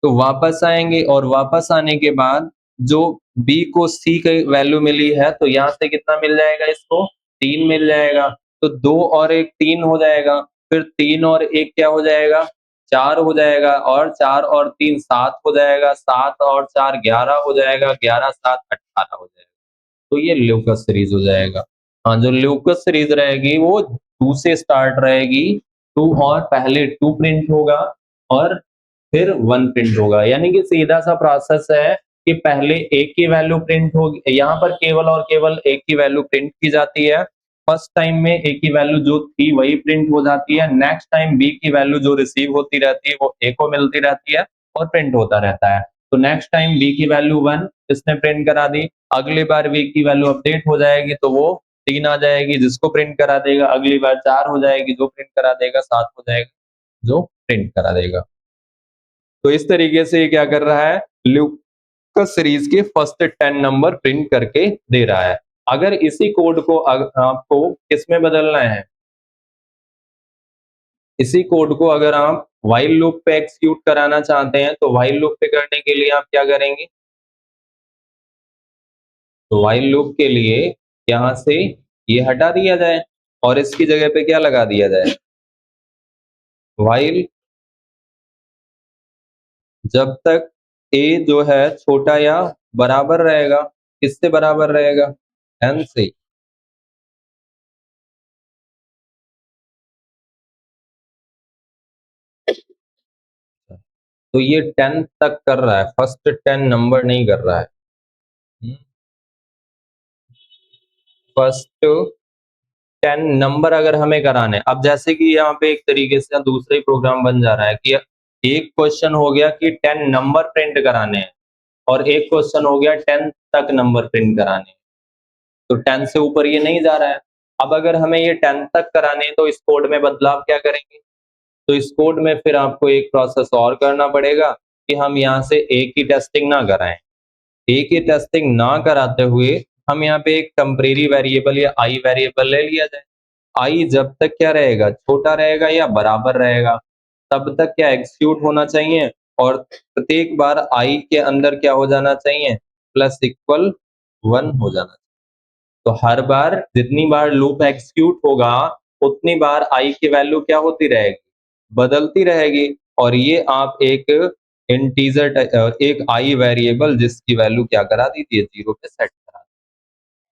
तो वापस आएंगे, और वापस आने के बाद जो बी को सी की वैल्यू मिली है, तो यहाँ से कितना मिल जाएगा, इसको 3 मिल जाएगा। तो 2 और 1 3 हो जाएगा, फिर 3 और 1 क्या हो जाएगा, 4 हो जाएगा, और 4 और 3 7 हो जाएगा, 7 और 4 11 हो जाएगा, 11 7 18 हो जाएगा। तो ये ल्यूकस सीरीज हो जाएगा। हाँ, जो ल्यूकस सीरीज रहेगी वो 2 से स्टार्ट रहेगी, 2, और पहले 2 प्रिंट होगा और फिर 1 प्रिंट होगा। यानी कि सीधा सा प्रोसेस है कि पहले ए की वैल्यू प्रिंट होगी, यहाँ पर केवल और केवल ए की वैल्यू प्रिंट की जाती है। फर्स्ट टाइम में ए की वैल्यू जो थी वही प्रिंट हो जाती है, नेक्स्ट टाइम बी की वैल्यू जो रिसीव होती रहती है वो ए को मिलती रहती है और प्रिंट होता रहता है। तो नेक्स्ट टाइम बी की वैल्यू 1 इसने प्रिंट करा दी, अगली बार बी की वैल्यू अपडेट हो जाएगी तो वो 3 आ जाएगी जिसको प्रिंट करा देगा, अगली बार 4 हो जाएगी जो प्रिंट करा देगा, 7 हो जाएगा जो प्रिंट करा देगा। तो इस तरीके से ये क्या कर रहा है, ल्यूकस सीरीज के फर्स्ट 10 नंबर प्रिंट करके दे रहा है। अगर इसी कोड को आपको किसमें बदलना है, इसी कोड को अगर आप व्हाइल लूप पे एक्सिक्यूट कराना चाहते हैं, तो व्हाइल लूप पे करने के लिए आप क्या करेंगे, तो व्हाइल लूप के लिए यहाँ से ये हटा दिया जाए और इसकी जगह पे क्या लगा दिया जाए, व्हाइल जब तक ए जो है छोटा या बराबर रहेगा, किससे बराबर रहेगा, एन से। तो ये 10 तक कर रहा है, फर्स्ट 10 नंबर नहीं कर रहा है। फर्स्ट 10 नंबर अगर हमें कराने, अब जैसे कि यहाँ पे एक तरीके से दूसरा ही प्रोग्राम बन जा रहा है कि एक क्वेश्चन हो गया कि 10 नंबर प्रिंट कराने हैं, और एक क्वेश्चन हो गया 10 तक नंबर प्रिंट कराने हैं। तो 10 से ऊपर ये नहीं जा रहा है। अब अगर हमें ये 10 तक कराने हैं तो इस कोड में बदलाव क्या करेंगे, तो इस कोड में फिर आपको एक प्रोसेस और करना पड़ेगा कि हम यहाँ से ए की टेस्टिंग ना कराएं। ए की टेस्टिंग ना कराते हुए हम यहाँ पे एक टेम्परेरी वेरिएबल या आई वेरिएबल ले लिया जाए। आई जब तक क्या रहेगा, छोटा रहेगा या बराबर रहेगा, तब तक क्या एग्जीक्यूट होना चाहिए, और प्रत्येक बार आई के अंदर क्या हो जाना चाहिए, प्लस इक्वल 1 हो जाना चाहिए। तो हर बार जितनी बार लूप एग्जीक्यूट होगा उतनी बार आई की वैल्यू क्या होती रहेगी, बदलती रहेगी। और ये आप एक इंटीजर एक आई वेरिएबल जिसकी वैल्यू क्या करा दी थी, 0 पे सेट करा दी।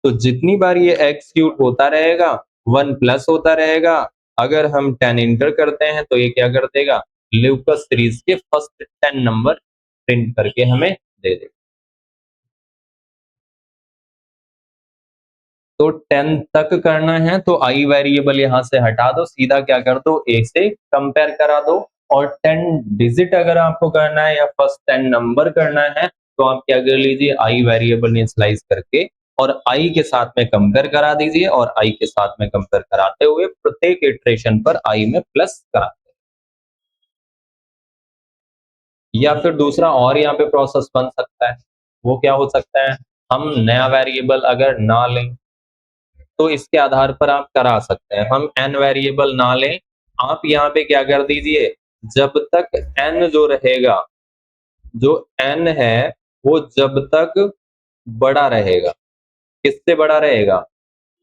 तो जितनी बार ये एग्जीक्यूट होता रहेगा 1 प्लस होता रहेगा। अगर हम 10 इंटर करते हैं तो ये क्या कर देगा, ल्यूकस सीरीज के फर्स्ट 10 नंबर प्रिंट करके हमें दे देगा। तो 10 तक करना है तो आई वेरिएबल यहाँ से हटा दो, सीधा क्या कर दो, ए से कंपेयर करा दो। और 10 डिजिट अगर आपको करना है या फर्स्ट 10 नंबर करना है तो आप क्या कर लीजिए, आई वेरिएबल इनिशियलाइज करके और आई के साथ में कंपेयर करा दीजिए, और आई के साथ में कंपेयर कराते हुए प्रत्येक इटरेशन पर आई में प्लस करा दें। या फिर दूसरा और यहाँ पे प्रोसेस बन सकता है, वो क्या हो सकता है, हम नया वेरिएबल अगर ना लें तो इसके आधार पर आप करा सकते हैं। हम एन वेरिएबल ना लें, आप यहाँ पे क्या कर दीजिए, जब तक एन जो रहेगा, जो एन है वो जब तक बड़ा रहेगा, किससे बड़ा रहेगा,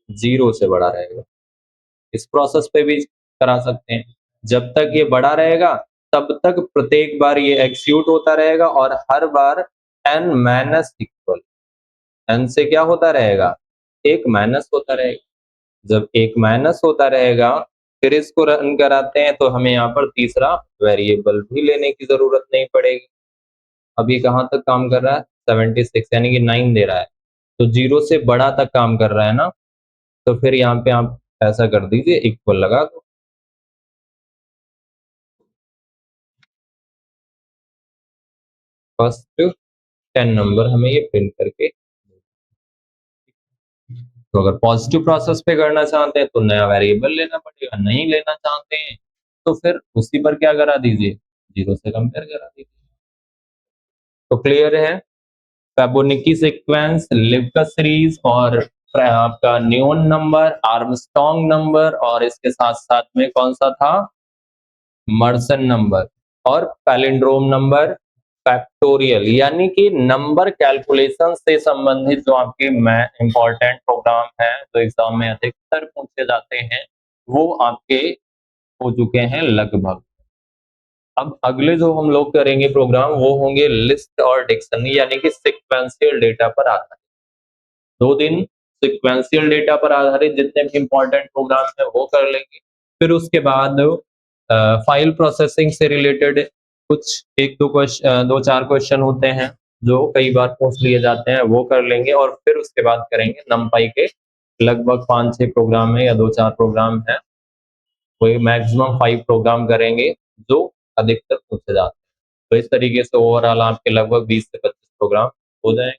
0 से बड़ा रहेगा। इस प्रोसेस पे भी करा सकते हैं। जब तक ये बड़ा रहेगा तब तक प्रत्येक बार ये एक्सिक्यूट होता रहेगा, और हर बार एन माइनस इक्वल, एन से क्या होता रहेगा, एक माइनस होता रहेगा। जब एक माइनस होता रहेगा फिर इसको रन कराते हैं तो हमें यहाँ पर तीसरा वेरिएबल भी लेने की जरूरत नहीं पड़ेगी। अब ये कहाँ तक काम कर रहा है, 76 यानी कि 9 दे रहा है, तो 0 से बड़ा तक काम कर रहा है ना। तो फिर यहाँ पे आप ऐसा कर दीजिए, इक्वल लगा दो। फर्स्ट 10 नंबर हमें ये प्रिंट करके। तो अगर पॉजिटिव प्रोसेस पे करना चाहते हैं तो नया वेरिएबल लेना पड़ेगा, नहीं लेना चाहते हैं तो फिर उसी पर क्या करा दीजिए, 0 से कंपेयर करा दीजिए। तो क्लियर है? फैबोनिकी सीक्वेंस, लिब्का सीरीज और आपका न्यून नंबर, आर्मस्ट्रांग नंबर और इसके साथ-साथ में कौन-सा था? मर्सन नंबर और पैलिंड्रोम नंबर, फैक्टोरियल यानी कि नंबर कैलकुलेशन से संबंधित जो आपके इंपॉर्टेंट प्रोग्राम हैं, जो एग्जाम में अधिकतर पूछे जाते हैं, वो आपके हो चुके हैं लगभग। अब अगले जो हम लोग करेंगे प्रोग्राम वो होंगे लिस्ट और डिक्शनरी यानी कि सीक्वेंशियल डेटा पर आधारित। 2 दिन सीक्वेंशियल डेटा पर आधारित जितने भी इंपॉर्टेंट प्रोग्राम हैं वो कर लेंगे। फिर उसके बाद फाइल प्रोसेसिंग से रिलेटेड कुछ 2-4 क्वेश्चन होते हैं जो कई बार पूछ लिए जाते हैं, वो कर लेंगे और फिर उसके बाद करेंगे numpy के लगभग 5-6 प्रोग्राम है या 2-4 प्रोग्राम हैं। वही मैक्सिमम 5 प्रोग्राम करेंगे जो अधिकतर पूछे जाते हैं। तो इस तरीके से ओवरऑल आपके लगभग 20 से 25 प्रोग्राम हो जाएँगे।